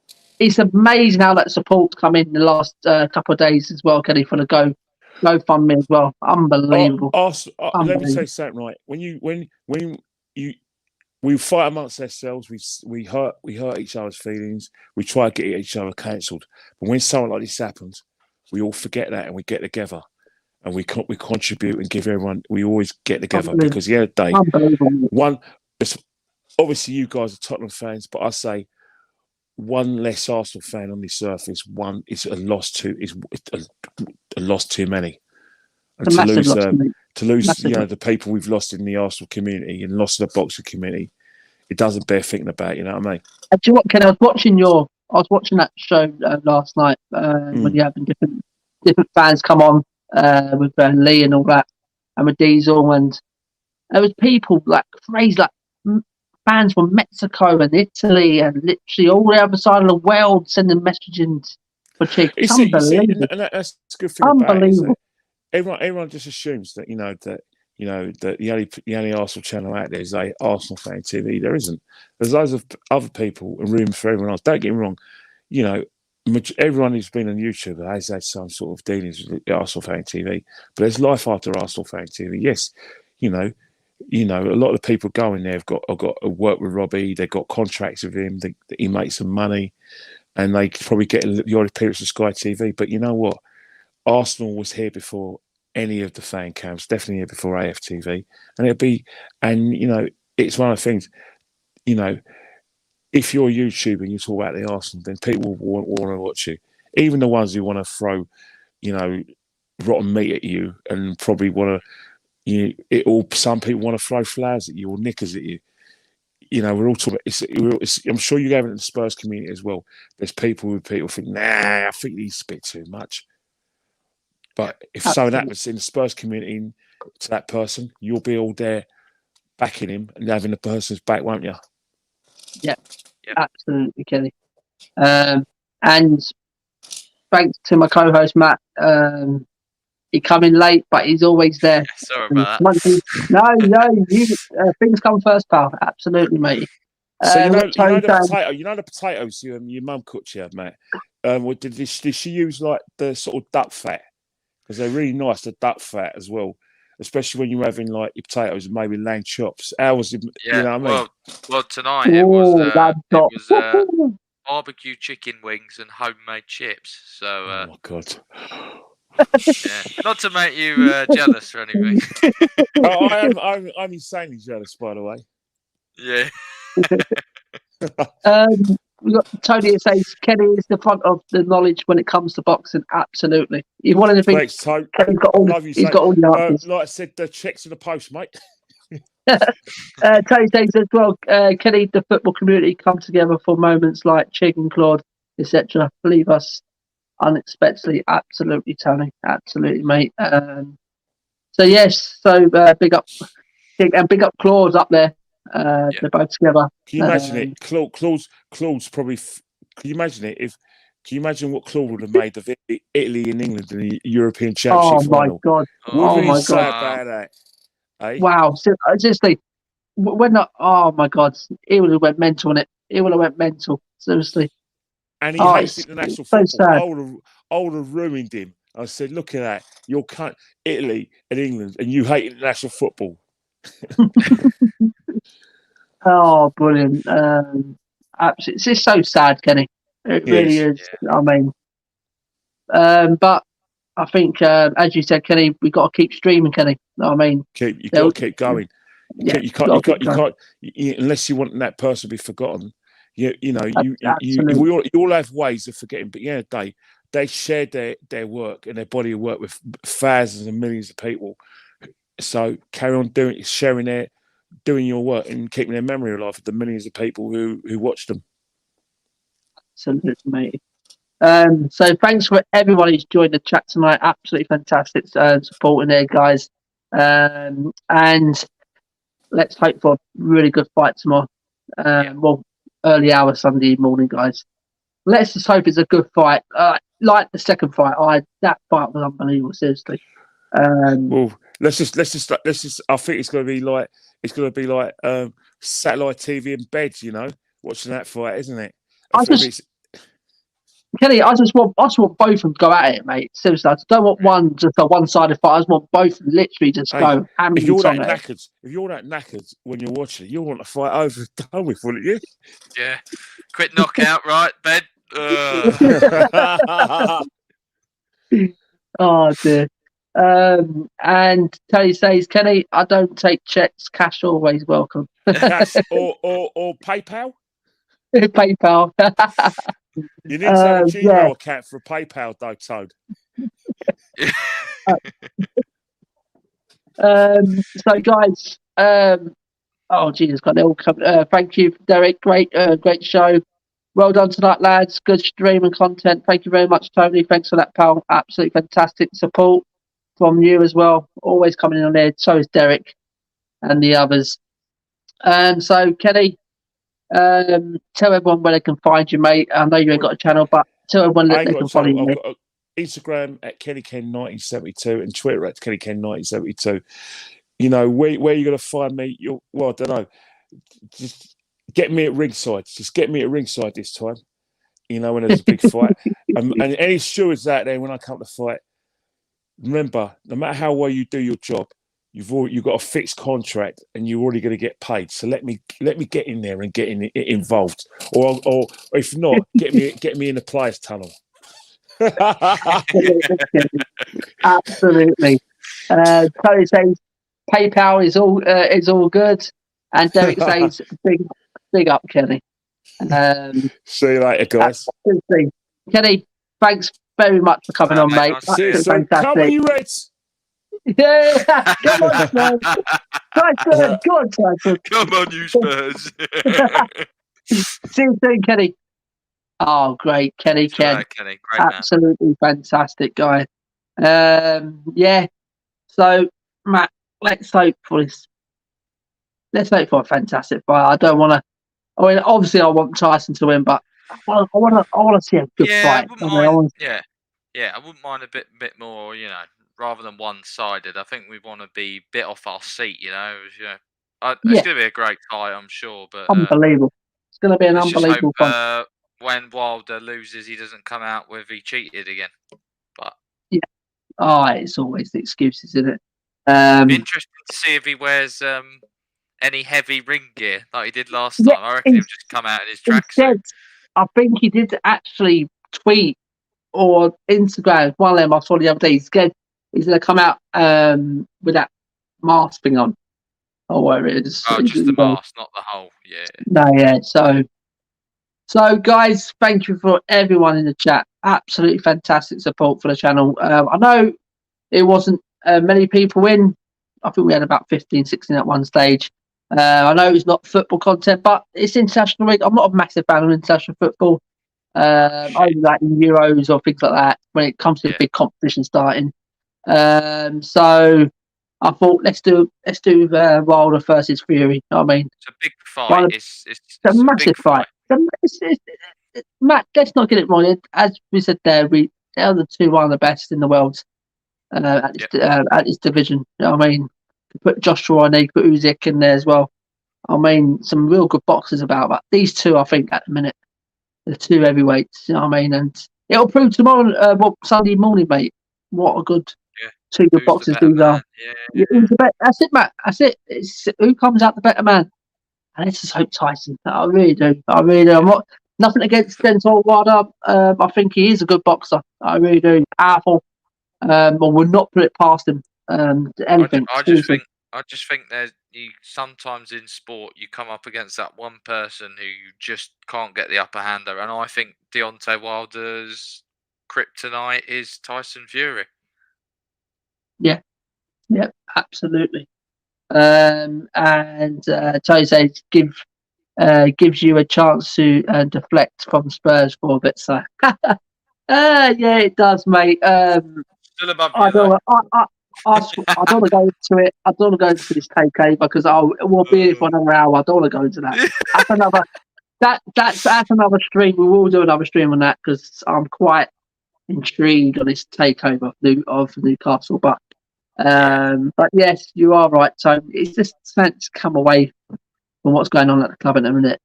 Yeah. It's amazing how that support's come in the last couple of days as well, Kenny, for the GoFundMe as well. Unbelievable. Let me say something, right? When we fight amongst ourselves, we hurt each other's feelings. We try to get each other cancelled. But when something like this happens, we all forget that and we get together and we contribute and give everyone. We always get together, because the other day, it's obviously you guys are Tottenham fans, but I say one less Arsenal fan on this earth is a loss too many. And to lose the people we've lost in the Arsenal community and lost in the boxing community, it doesn't bear thinking about. You know what I mean? Do you know what, Ken? I was watching that show last night when you having different fans come on with Lee and all that, and with Diesel, and there was people like crazy, like fans from Mexico and Italy and literally all the other side of the world sending messages for Chig. Unbelievable. And that's the good thing about it, is that everyone just assumes that that the only Arsenal channel out there is Arsenal Fan TV. There isn't. There's loads of other people and room for everyone else. Don't get me wrong. Everyone who's been on YouTube has had some sort of dealings with Arsenal Fan TV. But there's life after Arsenal Fan TV. Yes, you know, a lot of the people going there have got to work with Robbie. They've got contracts with him. That he makes some money, and they could probably get the odd appearance on Sky TV. But you know what? Arsenal was here before any of the fan cams. Definitely here before AFTV, and you know, it's one of the things. You know, if you're a YouTuber and you talk about the Arsenal, then people will want to watch you. Even the ones who want to throw, you know, rotten meat at you and probably want to. Some people want to throw flowers at you or knickers at you. You know, we're all talking. I'm sure you have it in the Spurs community as well. There's people who think, nah, I think he's a bit too much. But if something happens in the Spurs community to that person, you'll be all there backing him and having the person's back, won't you? Yeah. Absolutely, Kenny. And thanks to my co-host Matt. He come in late, but he's always there. Sorry about that. No, things come first, pal. Absolutely, mate. So you know the potatoes your mum cooked you, mate. Did she use like the sort of duck fat? Because they're really nice, the duck fat as well, especially when you're having like your potatoes and maybe lamb chops. How was it? Yeah, you know what I mean? Well, tonight it was barbecue chicken wings and homemade chips. So, oh my god. Yeah, not to make you jealous or anything. I'm insanely jealous, by the way. Yeah. We got Tony that says Kenny is the front of the knowledge when it comes to boxing. Absolutely, he's one of the things. Kenny's got all. He's got all the answers. Like I said, the checks in the post, mate. Tony says as well. Kenny, the football community come together for moments like Chig and Claude, etc. Believe us. Unexpectedly, absolutely, Tony, absolutely, mate. So yes, big up, and big up Claude up there. They're both together. Can you imagine it? Claude's probably. Can you imagine it? Can you imagine what Claude would have made of Italy and England in the European Championship final? God! What would he say about that? Eh? Wow! Seriously, oh my God! He would have went mental on it. He would have went mental. Seriously. And he hates international football. So I would have ruined him. I said, look at that. You're Italy and England, and you hate international football. Oh, brilliant. Absolutely. It's just so sad, Kenny. It really is. Yeah. I mean, but I think, as you said, Kenny, we've got to keep streaming, Kenny. I mean, you've got to keep going. Yeah, you can't, unless you want that person to be forgotten. You all have ways of forgetting, but yeah, they shared their work and their body of work with thousands and millions of people. So carry on doing your work and keeping their memory alive for the millions of people who watched them. Absolutely, mate. So thanks for everybody who's joined the chat tonight. Absolutely fantastic supporting there, guys. And let's hope for a really good fight tomorrow. Well, early hour Sunday morning, guys. Let's just hope it's a good fight. Like the second fight, that fight was unbelievable. Seriously. Well, let's just. I think it's going to be like satellite TV in bed. You know, watching that fight, isn't it? Kenny, I just want both of them to go at it, mate. Seriously, I don't want just a one-sided fight. I just want both of them literally just go. If you're that knackered when you're watching, you'll want to fight over and done with, wouldn't you? Yeah. Quick knockout, right, Ben? Oh dear. And Tony says, Kenny, I don't take checks. Cash always welcome. Cash or PayPal. PayPal. You need to have a Gmail account for a PayPal, though, Toad. So, guys, oh Jesus, God, they all come. Thank you, Derek. Great show. Well done tonight, lads. Good stream and content. Thank you very much, Tony. Thanks for that, pal. Absolutely fantastic support from you as well. Always coming in on there. So is Derek and the others. So, Kenny, tell everyone where they can find you, mate. I know you ain't got a channel, but tell everyone that they can follow you. I've got Instagram at KennyKen1972 and Twitter at KennyKen1972. You know, where you're going to find me, I don't know. Just get me at ringside. Just get me at ringside this time. You know, when there's a big fight. And any stewards out there, when I come to fight, remember, no matter how well you do your job, you've got a fixed contract and you're already going to get paid. So let me get in there and get involved, or if not, get me in the players' tunnel. Absolutely. Tony says PayPal is all good, and Derek says big up, Kenny. See you later, guys. Kenny, thanks very much for coming on, mate. See you soon. Come on, you Reds. Yeah, come on, Spurs. Tyson, go on, Tyson. Come on, you Spurs. See you soon, Kenny. Oh, great, Kenny. Kenny, great man. Absolutely fantastic guy. Yeah. So, Matt, let's hope for this. Let's hope for a fantastic fight. I don't want to. I mean, obviously, I want Tyson to win, but I want to see a good fight. I wouldn't mind a bit more. You know, rather than one-sided. I think we want to be a bit off our seat. You know, it's going to be a great fight, I'm sure. But unbelievable. It's going to be an unbelievable fight. When Wilder loses, he doesn't come out with he cheated again. But it's always the excuses, isn't it? Interesting to see if he wears any heavy ring gear like he did last time. I reckon he'll just come out in his tracksuit. I think he did actually tweet or Instagram one of them I saw the other day. He's going to come out with that mask thing on, or whatever it is. Oh, just the mask, not the whole. Yeah. No, yeah. So, guys, thank you for everyone in the chat. Absolutely fantastic support for the channel. I know it wasn't many people in. I think we had about 15, 16 at one stage. I know it's not football content, but it's international week. I'm not a massive fan of international football. I like Euros or things like that when it comes to a big competition starting. So I thought let's do Wilder versus Fury. You know what I mean, it's a big fight. It's a massive fight. Matt, let's not get it wrong. As we said there, they're the one of the best in the world at this division. You know what I mean? Put Joshua and put Usyk in there as well. I mean, some real good boxers about, but these two, I think, at the minute, the two heavyweights. You know what I mean? And it'll prove tomorrow, Sunday morning, mate. What a good two good boxers these are. That's it, Matt. That's it. It's who comes out the better man. And let's just hope Tyson. I really do. I'm not nothing against Deontay Wilder. I think he is a good boxer. I really do. Powerful. I would not put it past him. Anything. I just think that you sometimes in sport you come up against that one person who you just can't get the upper hand over, and I think Deontay Wilder's kryptonite is Tyson Fury. Yeah, absolutely. And Tony says gives you a chance to deflect from Spurs for a bit. So yeah, it does, mate. Still above you, I don't want to go into it. I don't want to go into this takeover because we'll be here for another hour. I don't want to go into that. That's another stream. We will do another stream on that because I'm quite intrigued on this takeover of Newcastle. But yes, you are right, Tony. It's just to come away from what's going on at the club in a minute.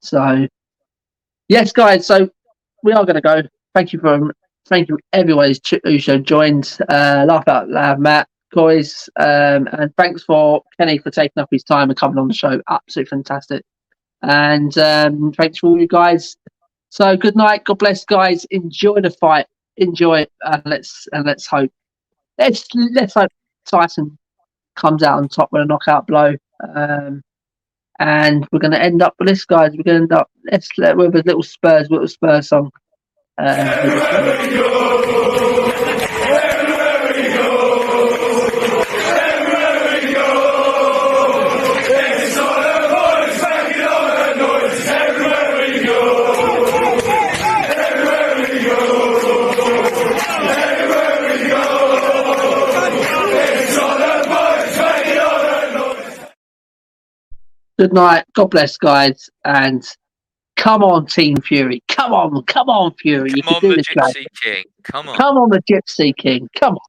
So yes, guys. So we are going to go. Thank you everyone who joined. Laugh out loud, Matt, guys, and thanks for Kenny for taking up his time and coming on the show. Absolutely fantastic. And thanks for all you guys. So good night. God bless, guys. Enjoy the fight. Enjoy it. And let's hope. Let's hope Tyson comes out on top with a knockout blow. And we're going to end up with this, guys. We're going to end up with a little Spurs song. Good night. God bless, guys. And come on, Team Fury. Come on, Fury. Come on, the Gypsy King. Come on. Come on, the Gypsy King. Come on.